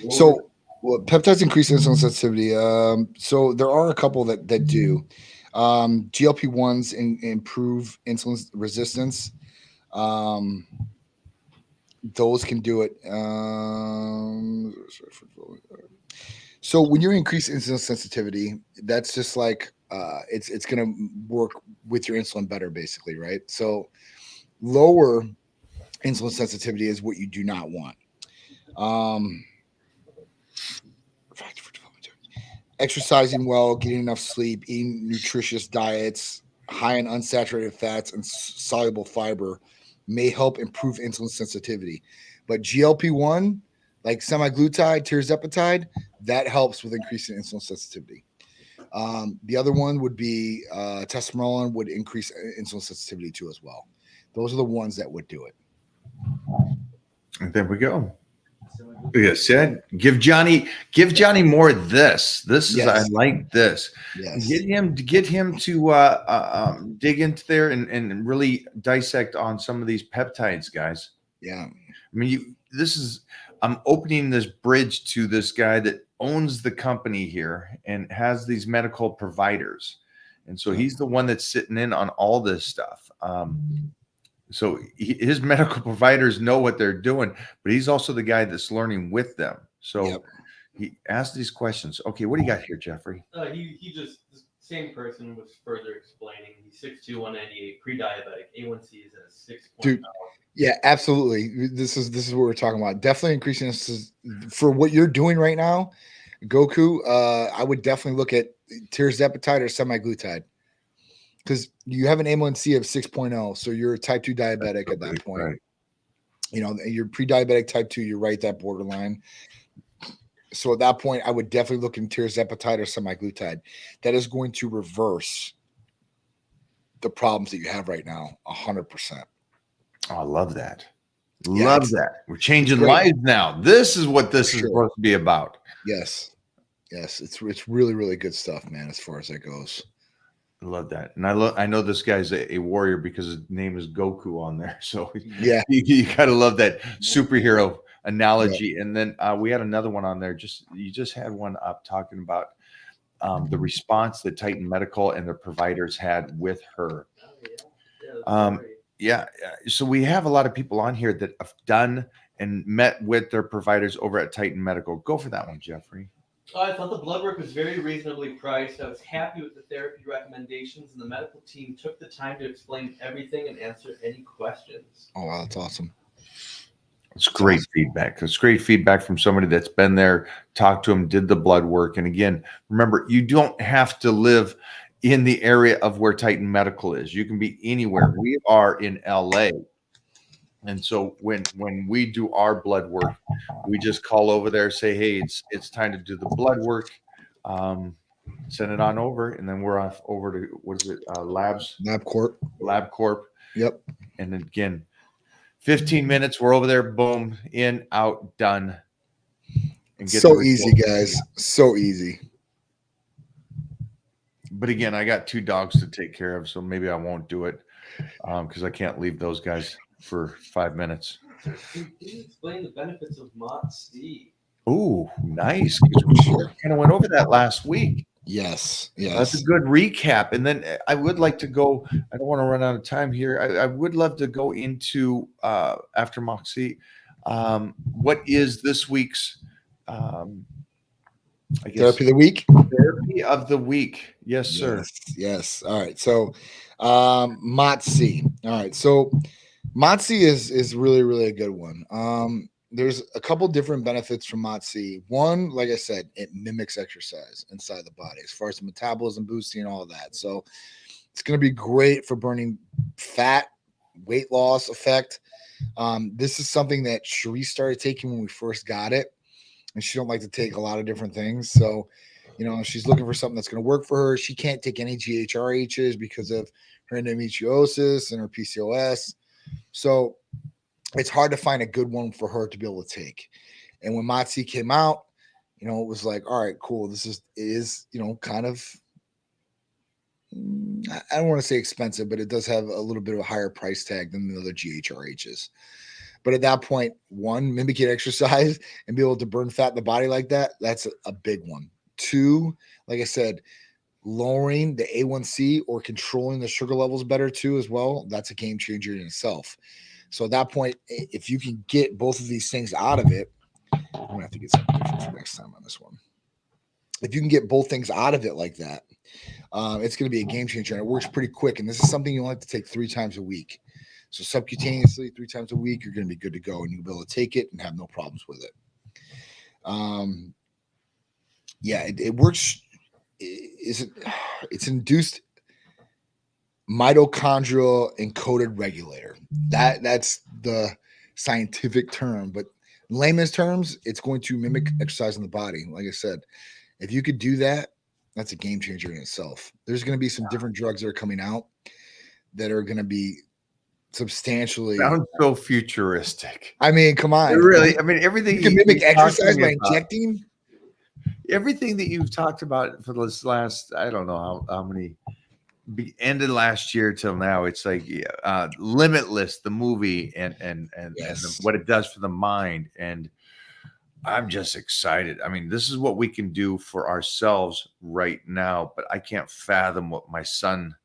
So, well, peptides increase insulin sensitivity. So there are a couple that do. GLP-1s improve insulin resistance. Those can do it. So when you're increasing insulin sensitivity, that's just like it's going to work with your insulin better, basically, right? So lower insulin sensitivity is what you do not want. Exercising well, getting enough sleep, eating nutritious diets, high in unsaturated fats and soluble fiber may help improve insulin sensitivity. But GLP-1, like semaglutide, tirzepatide, that helps with increasing insulin sensitivity. The other one would be testosterone would increase insulin sensitivity too as well. Those are the ones that would do it. And there we go. Yeah, said give Johnny more of this. This is, I like this. Yes. Get him to dig into there and really dissect on some of these peptides, guys. Yeah. I mean, I'm opening this bridge to this guy that owns the company here and has these medical providers. And so he's the one that's sitting in on all this stuff. So his medical providers know what they're doing, but he's also the guy that's learning with them. So he asked these questions. Okay, what do you got here, Jeffrey? He just, the same person was further explaining. He's 6'2", 198, pre-diabetic. A1C is at 6. Dude, yeah, absolutely. This is what we're talking about. Definitely increasing this for what you're doing right now, Goku. I would definitely look at tirzepatide or semaglutide, because you have an A1C of 6.0, so you're a type 2 diabetic at that point. Right. You know, you're pre-diabetic type 2, you're right that borderline. So at that point, I would definitely look in tirzepatide or semaglutide. That is going to reverse the problems that you have right now 100%. Oh, I love that. Yeah, Love that. We're changing lives now. This is what this is supposed to be about. Yes. It's really, really good stuff, man, as far as that goes. I love that. And I know this guy's a warrior because his name is Goku on there. So yeah, you gotta love that superhero analogy. Yeah. And then we had another one on there. You just had one up talking about the response that Titan Medical and their providers had with her. So we have a lot of people on here that have done and met with their providers over at Titan Medical. Go for that one, Jeffrey. I thought the blood work was very reasonably priced. I was happy with the therapy recommendations, and the medical team took the time to explain everything and answer any questions. Oh, wow, that's awesome. It's great feedback. It's great feedback from somebody that's been there, talked to them, did the blood work. And again, remember, you don't have to live in the area of where Titan Medical is. You can be anywhere. We are in LA. And so when we do our blood work, we just call over there, say, hey, it's time to do the blood work. Send it on over, and then we're off over to, what is it, LabCorp. Yep. And then again, 15 minutes, we're over there, boom, in, out, done. And get so easy, guys. So easy. But again, I got 2 dogs to take care of, so maybe I won't do it. because I can't leave those guys for 5 minutes. Can you explain the benefits of Mott C? Ooh, nice. 'Cause we Sure. kind of went over that last week. Yes. That's a Yes. good recap. And then I would like to go, I don't want to run out of time here. I would love to go into after Moxie. What is this week's I guess Therapy of the week. therapy of the week? Yes, sir. Yes. Yes. All right. So, Motzi. All right. So, Motzi is really, really a good one. There's a couple different benefits from Motzi. One, like I said, it mimics exercise inside the body as far as the metabolism boosting and all of that. So it's going to be great for burning fat, weight loss effect. This is something that Cherie started taking when we first got it, and she don't like to take a lot of different things. So, she's looking for something that's going to work for her. She can't take any GHRHs because of her endometriosis and her PCOS. So it's hard to find a good one for her to be able to take. And when Motzi came out, it was like, all right, cool. It is, kind of, I don't want to say expensive, but it does have a little bit of a higher price tag than the other GHRHs. But at that point, one, mimicking exercise and be able to burn fat in the body like that, that's a big one. Two, like I said, lowering the A1C or controlling the sugar levels better too as well. That's a game changer in itself. So at that point, if you can get both of these things out of it, I'm gonna have to get something different for next time on this one. If you can get both things out of it like that, it's going to be a game changer. And it works pretty quick. And this is something you only have to take 3 times a week. So subcutaneously, 3 times a week, you're going to be good to go, and you'll be able to take it and have no problems with it. It works. It's induced mitochondrial encoded regulator. That's the scientific term, but in layman's terms, it's going to mimic exercise in the body. Like I said, if you could do that, that's a game changer in itself. There's going to be some different drugs that are coming out that are going to be substantially. Sounds so futuristic. I mean, come on. Really, I mean, everything You can mimic exercise by about, injecting. everything that you've talked about for this last, I don't know how many, ended last year till now. It's like Limitless, the movie, and Yes. what it does for the mind. And I'm just excited. I mean, this is what we can do for ourselves right now, but I can't fathom what my son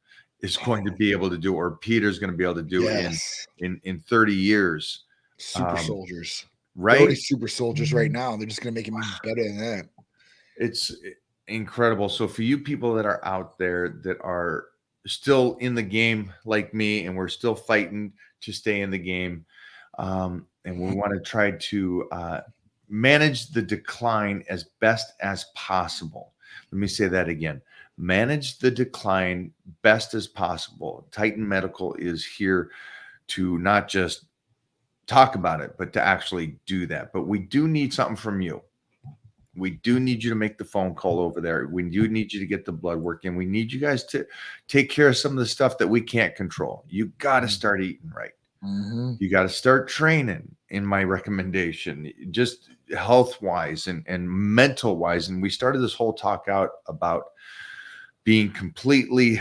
is going to be able to do, or Peter's going to be able to do Yes. in 30 years. Super soldiers. Right? They're already super soldiers right now. They're just going to make it better than that. It's incredible. So for you people that are out there that are still in the game like me, and we're still fighting to stay in the game, and we want to try to manage the decline as best as possible. Let me say that again. Manage the decline best as possible. Titan Medical is here to not just talk about it, but to actually do that. But we do need something from you. We do need you to make the phone call over there. We do need you to get the blood work in. We need you guys to take care of some of the stuff that we can't control. You got to start eating right. Mm-hmm. You got to start training, in my recommendation, just health wise and mental wise. And we started this whole talk out about being completely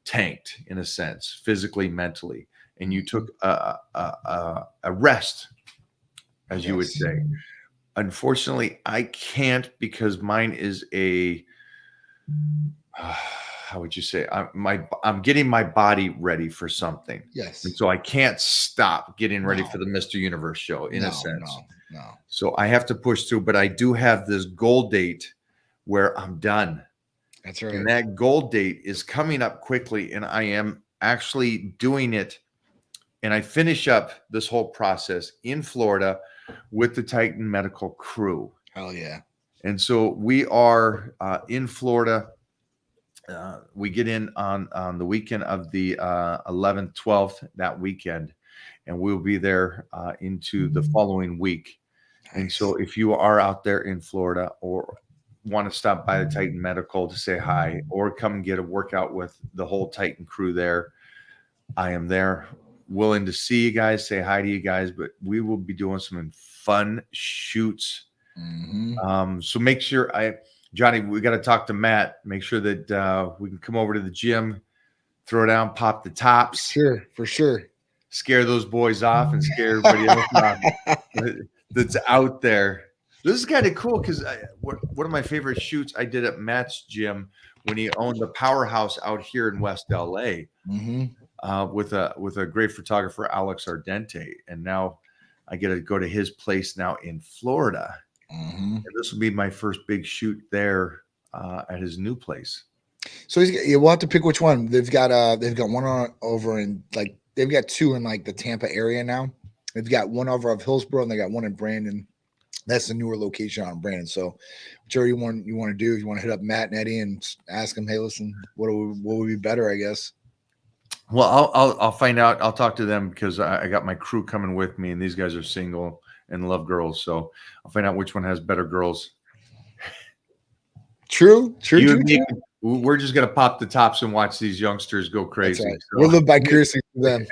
tanked in a sense, physically, mentally. And you took a rest, as you would say. Unfortunately, I can't, because mine is a how would you say? I'm getting my body ready for something. Yes. And so I can't stop getting ready for the Mr. Universe show, in a sense. No. So I have to push through, but I do have this goal date where I'm done. That's right. And that goal date is coming up quickly, and I am actually doing it. And I finish up this whole process in Florida with the Titan Medical crew. Hell yeah. And so we are in Florida. We get in on the weekend of the 11th, 12th, that weekend, and we'll be there into the following week. Nice. And so if you are out there in Florida, or want to stop by the Titan Medical to say hi, or come and get a workout with the whole Titan crew there, I am there, willing to see you guys, say hi to you guys. But we will be doing some fun shoots. Mm-hmm. So make sure Johnny, we got to talk to Matt, make sure that we can come over to the gym, throw down, pop the tops, Sure, for sure. scare those boys off, and scare everybody else off that's out there. This is kind of cool because one of my favorite shoots I did at Matt's gym when he owned the Powerhouse out here in West LA. Mm-hmm. With a great photographer, Alex Ardente, and now I get to go to his place now in Florida. Mm-hmm. And this will be my first big shoot there at his new place. So we'll have to pick which one. They've got one over in like they've got two in like the Tampa area now. They've got one over of Hillsborough and they got one in Brandon. That's the newer location on Brandon. So whichever you want to do, if you want to hit up Matt and Eddie and ask them, hey, listen, what would be better, I guess. Well, I'll find out. I'll talk to them because I got my crew coming with me, and these guys are single and love girls. So I'll find out which one has better girls. True. We're just gonna pop the tops and watch these youngsters go crazy. Right. So. We'll live vicariously through them.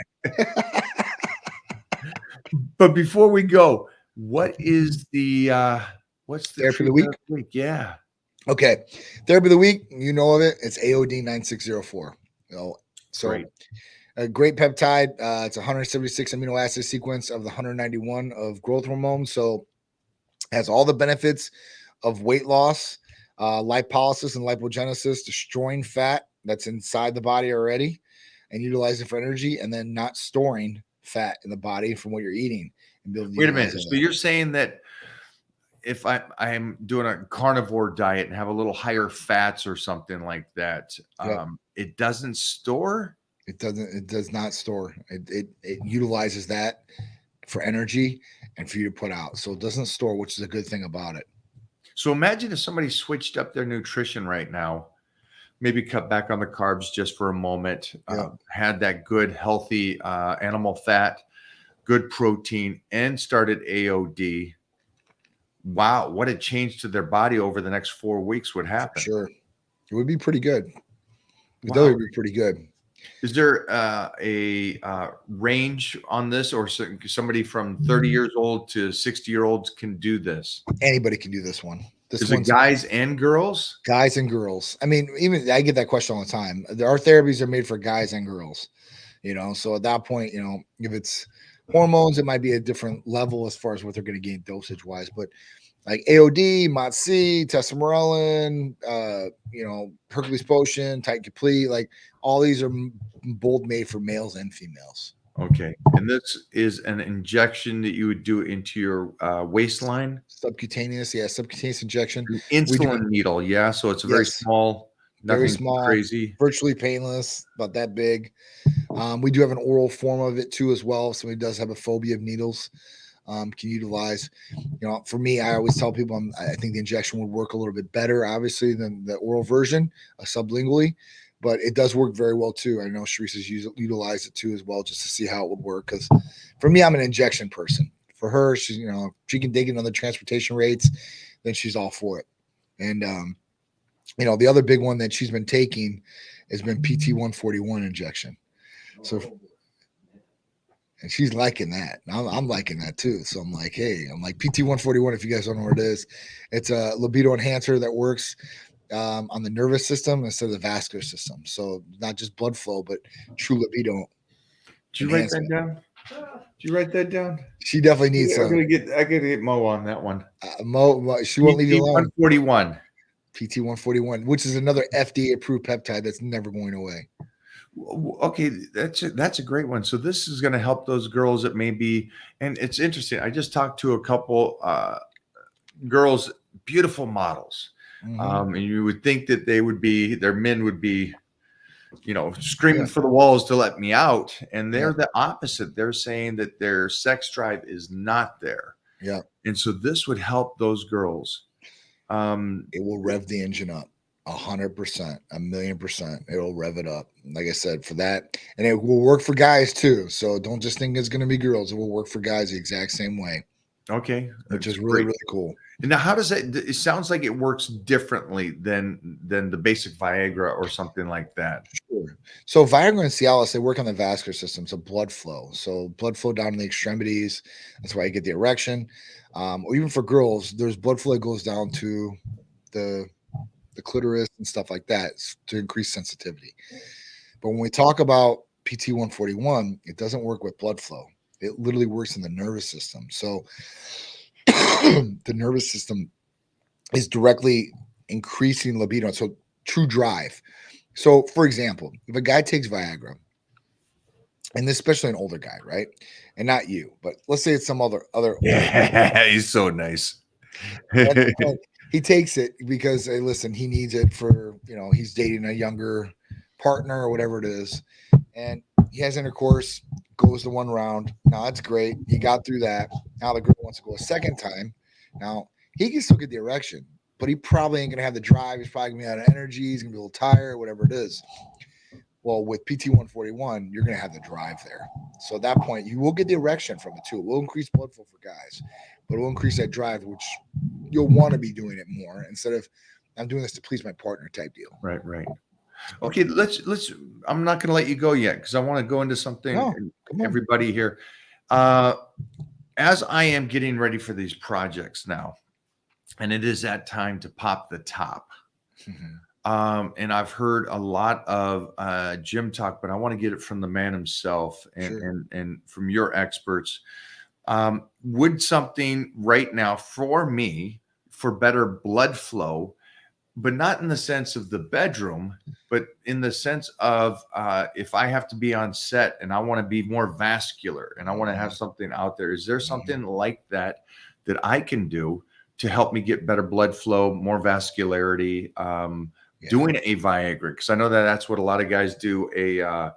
But before we go, what is what's the Therapy of the week? Yeah. Okay. Therapy of the week, you know of it. It's AOD 9604. So Great. A great peptide. It's 176 amino acid sequence of the 191 of growth hormone. So has all the benefits of weight loss, lipolysis and lipogenesis, destroying fat that's inside the body already and utilizing for energy, and then not storing fat in the body from what you're eating. And Wait a minute. So you're saying that if I'm doing a carnivore diet and have a little higher fats or something like that, it doesn't store? It does not store. It utilizes that for energy and for you to put out. So it doesn't store, which is a good thing about it. So imagine if somebody switched up their nutrition right now, maybe cut back on the carbs just for a moment, had that good, healthy animal fat, good protein, and started AOD. Wow, what a change to their body over the next 4 weeks would happen. Sure. It would be pretty good. Wow. That would be pretty good. Is there a range on this, or somebody from 30 years old to 60-year-olds can do this? Anybody can do this one. Is it guys and girls? Guys and girls. I mean, even I get that question all the time. Our therapies are made for guys and girls, So at that point, if it's hormones, it might be a different level as far as what they're going to gain dosage wise. But like AOD, MOTS-c, testosterone, Hercules Potion, Tight Complete, like all these are both made for males and females. Okay. And this is an injection that you would do into your waistline? Subcutaneous injection. An insulin needle, yeah. So it's a very small, very small, crazy, virtually painless, about that big. We do have an oral form of it too as well. If somebody does have a phobia of needles, can utilize. For me, I always tell people I think the injection would work a little bit better, obviously, than the oral version, sublingually. But it does work very well too. I know Sharice has utilized it too as well, just to see how it would work. Because for me, I'm an injection person. For her, she's she can dig into the transportation rates, then she's all for it. And the other big one that she's been taking has been PT-141 injection. So, and she's liking that. I'm liking that too. So I'm like, hey, PT-141. If you guys don't know what it is, it's a libido enhancer that works on the nervous system instead of the vascular system. So not just blood flow, but true libido. Did you write that down? Did you write that down? She definitely needs some. I gotta get Mo on that one. Mo, she won't leave you alone. PT-141, which is another FDA approved peptide that's never going away. Okay, that's a great one. So this is going to help those girls that may be, and it's interesting. I just talked to a couple girls, beautiful models. And you would think that their men would be, screaming for the walls to let me out. And they're the opposite. They're saying that their sex drive is not there. Yeah. And so this would help those girls. It will rev the engine up 100%, 1,000,000%. It'll rev it up. Like I said, for that. And it will work for guys too. So don't just think it's going to be girls. It will work for guys the exact same way. Okay. Which is really, really cool. And now how does it sounds like it works differently than the basic Viagra or something like that. Sure. So Viagra and Cialis, they work on the vascular system. So blood flow. So blood flow down to the extremities. That's why you get the erection. Or even for girls, there's blood flow that goes down to the clitoris and stuff like that to increase sensitivity. But when we talk about PT 141, it doesn't work with blood flow. It literally works in the nervous system. So the nervous system is directly increasing libido. So true drive. So for example, if a guy takes Viagra, and this, especially an older guy, right? And not you, but let's say it's some other Yeah, he's so nice. and he takes it because hey, listen, he needs it for he's dating a younger partner or whatever it is, and he has intercourse, goes to one round. Now that's great. He got through that. Now the girl wants to go a second time. Now he can still get the erection, but he probably ain't gonna have the drive. He's probably gonna be out of energy. He's gonna be a little tired, whatever it is. Well, with PT 141, you're gonna have the drive there. So at that point, you will get the erection from it too. It will increase blood flow for guys, but it will increase that drive, which you'll want to be doing it more instead of I'm doing this to please my partner type deal. Right. Okay, let's. I'm not going to let you go yet because I want to go into something. No, everybody here, as I am getting ready for these projects now, and it is that time to pop the top. Mm-hmm. And I've heard a lot of gym talk, but I want to get it from the man himself and from your experts. Would something right now for me for better blood flow, but not in the sense of the bedroom, but in the sense of if I have to be on set and I want to be more vascular and I want to have something out there, is there something like that I can do to help me get better blood flow, more vascularity, doing a Viagra? Because I know that's what a lot of guys do, a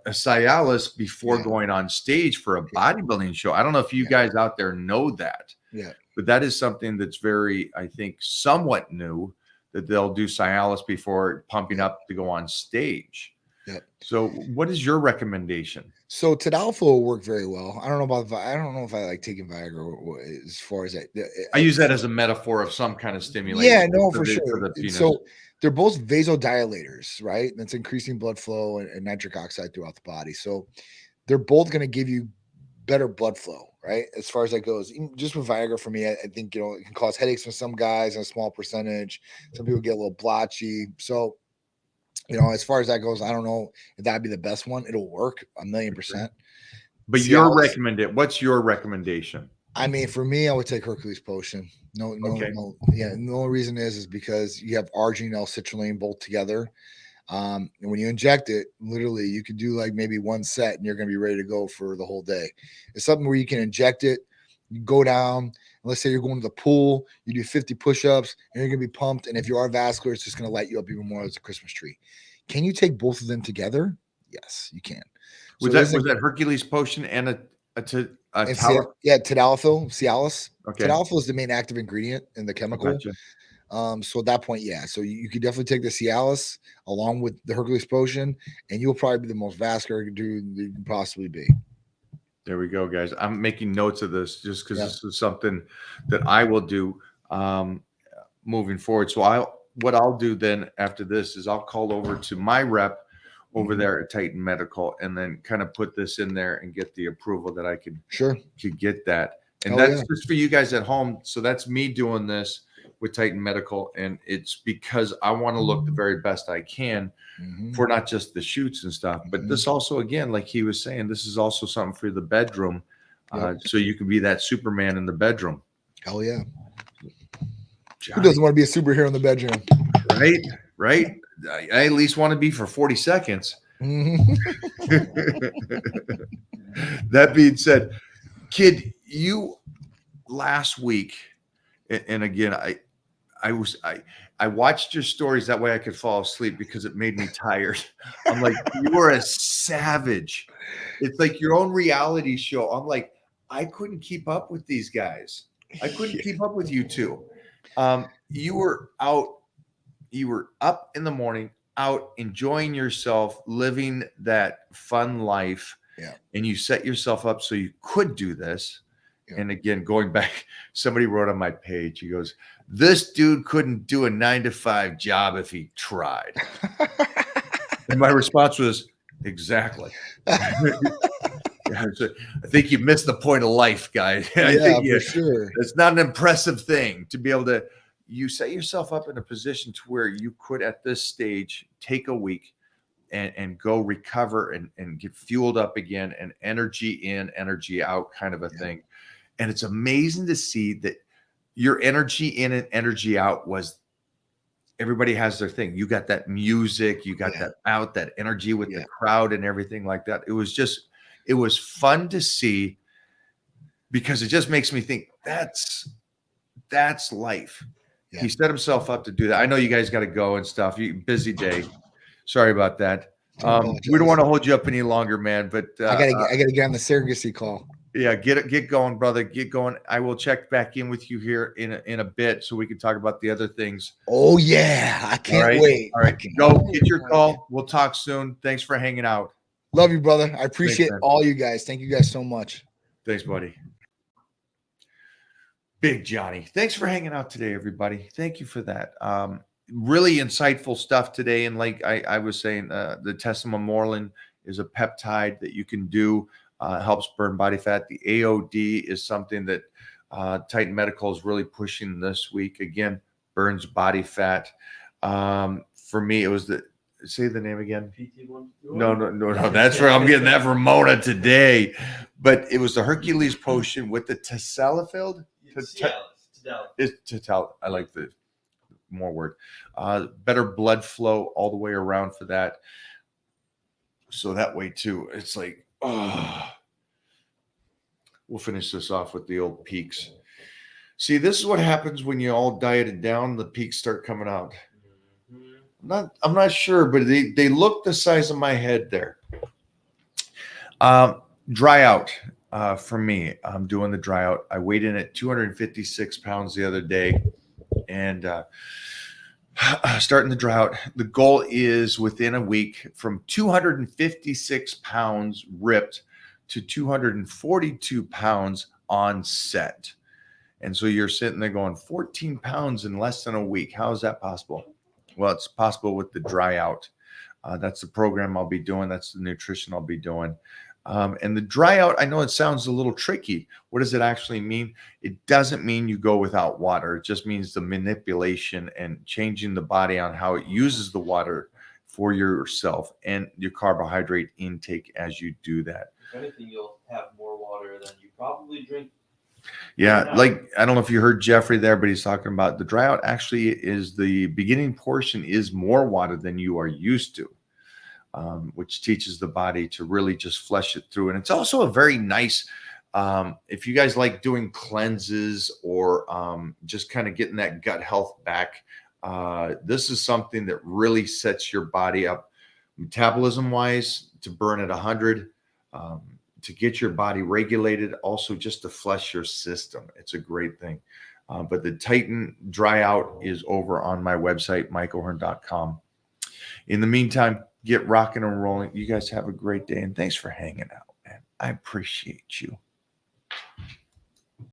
Cialis before going on stage for a bodybuilding show. I don't know if you guys out there know that, but that is something that's very, I think, somewhat new, that they'll do Cialis before pumping up to go on stage. So what is your recommendation? So Tadalafil will work very well. I don't know if I like taking Viagra as far as that. I use that as a metaphor of some kind of stimulation. Yeah, no, for sure. The so they're both vasodilators, right? That's increasing blood flow and nitric oxide throughout the body. So they're both going to give you better blood flow, right? As far as that goes, just with Viagra for me, I think, it can cause headaches for some guys in a small percentage. Some people get a little blotchy. So, as far as that goes, I don't know if that'd be the best one. It'll work 1,000,000%. But what's your recommendation? I mean, for me, I would take Hercules Potion. No. Yeah. The only reason is because you have arginine, L-citrulline both together. And when you inject it, literally, you could do like maybe one set and you're going to be ready to go for the whole day. It's something where you can inject it, you go down, and let's say you're going to the pool, you do 50 push-ups, and you're going to be pumped. And if you are vascular, it's just going to light you up even more as a Christmas tree. Can you take both of them together? Yes, you can. Was that Hercules Potion and a Tadalafil, Cialis. Okay. Tadalafil is the main active ingredient in the chemical. Gotcha. So at that point, so you could definitely take the Cialis along with the Hercules Potion, and you'll probably be the most vascular dude you can possibly be. There we go, guys. I'm making notes of this just because this is something that I will do moving forward. So what I'll do then after this is I'll call over to my rep over there at Titan Medical and then kind of put this in there and get the approval that I could get that. And that's just for you guys at home. So that's me doing this with Titan Medical, and it's because I want to look the very best I can for not just the shoots and stuff, but this also, again, like he was saying, this is also something for the bedroom, so you can be that Superman in the bedroom. Hell yeah. Who doesn't want to be a superhero in the bedroom? Right. I at least want to be for 40 seconds. That being said, kid, you last week, and again, I watched your stories that way I could fall asleep because it made me tired. I'm like, you are a savage. It's like your own reality show. I'm like, I couldn't keep up with these guys. I couldn't keep up with you two. You were up in the morning, out enjoying yourself, living that fun life. Yeah. And you set yourself up so you could do this. Yeah. And again, going back, somebody wrote on my page, he goes, "This dude couldn't do a 9-to-5 job if he tried." And my response was, exactly. I think you missed the point of life, guy. For sure. It's not an impressive thing to be able to, you set yourself up in a position to where you could at this stage take a week and go recover and get fueled up again, and energy in, energy out kind of a thing. And it's amazing to see that your energy in and energy out was, everybody has their thing. You got that music, you got that out, that energy with the crowd and everything like that. It was fun to see, because it just makes me think that's life. He set himself up to do that. I know you guys got to go and stuff. Busy day. Sorry about that. We don't want to hold you up any longer, man. But I gotta get on the surrogacy call. Yeah, get going, brother. Get going. I will check back in with you here in a bit so we can talk about the other things. Oh yeah, I can't wait. All right, go get your call. We'll talk soon. Thanks for hanging out. Love you, brother. I appreciate all you guys. Thank you guys so much. Thanks, buddy. Big Johnny. Thanks for hanging out today, everybody. Thank you for that. Really insightful stuff today. And like I was saying, the testimorelin is a peptide that you can do. Helps burn body fat. The AOD is something that Titan Medical is really pushing this week. Again, burns body fat. For me, it was say the name again. PT1. No. That's where I'm getting that from Mona today. But it was the Hercules potion with the Tessellafeld. I like the more word. Better blood flow all the way around for that. So that way too, it's like, we'll finish this off with the old peaks. See, this is what happens when you all dieted down. The peaks start coming out. I'm not sure, but they look the size of my head there. Dry out for me. I'm doing the dry out. I weighed in at 256 pounds the other day, and starting the dry out. The goal is within a week from 256 pounds ripped to 242 pounds on set. And so you're sitting there going 14 pounds in less than a week. How is that possible? Well, it's possible with the dry out. That's the program I'll be doing. That's the nutrition I'll be doing. And the dry out, I know it sounds a little tricky. What does it actually mean? It doesn't mean you go without water. It just means the manipulation and changing the body on how it uses the water for yourself and your carbohydrate intake as you do that. If anything, you'll have more water than you probably drink. Yeah, like I don't know if you heard Jeffrey there, but he's talking about the dry out actually is the beginning portion is more water than you are used to. Which teaches the body to really just flush it through. And it's also a very nice, if you guys like doing cleanses or just kind of getting that gut health back, this is something that really sets your body up metabolism wise to burn at 100, to get your body regulated, also just to flush your system. It's a great thing. But the Titan dry out is over on my website, mikeohern.com. In the meantime, get rocking and rolling. You guys have a great day, and thanks for hanging out, man. I appreciate you.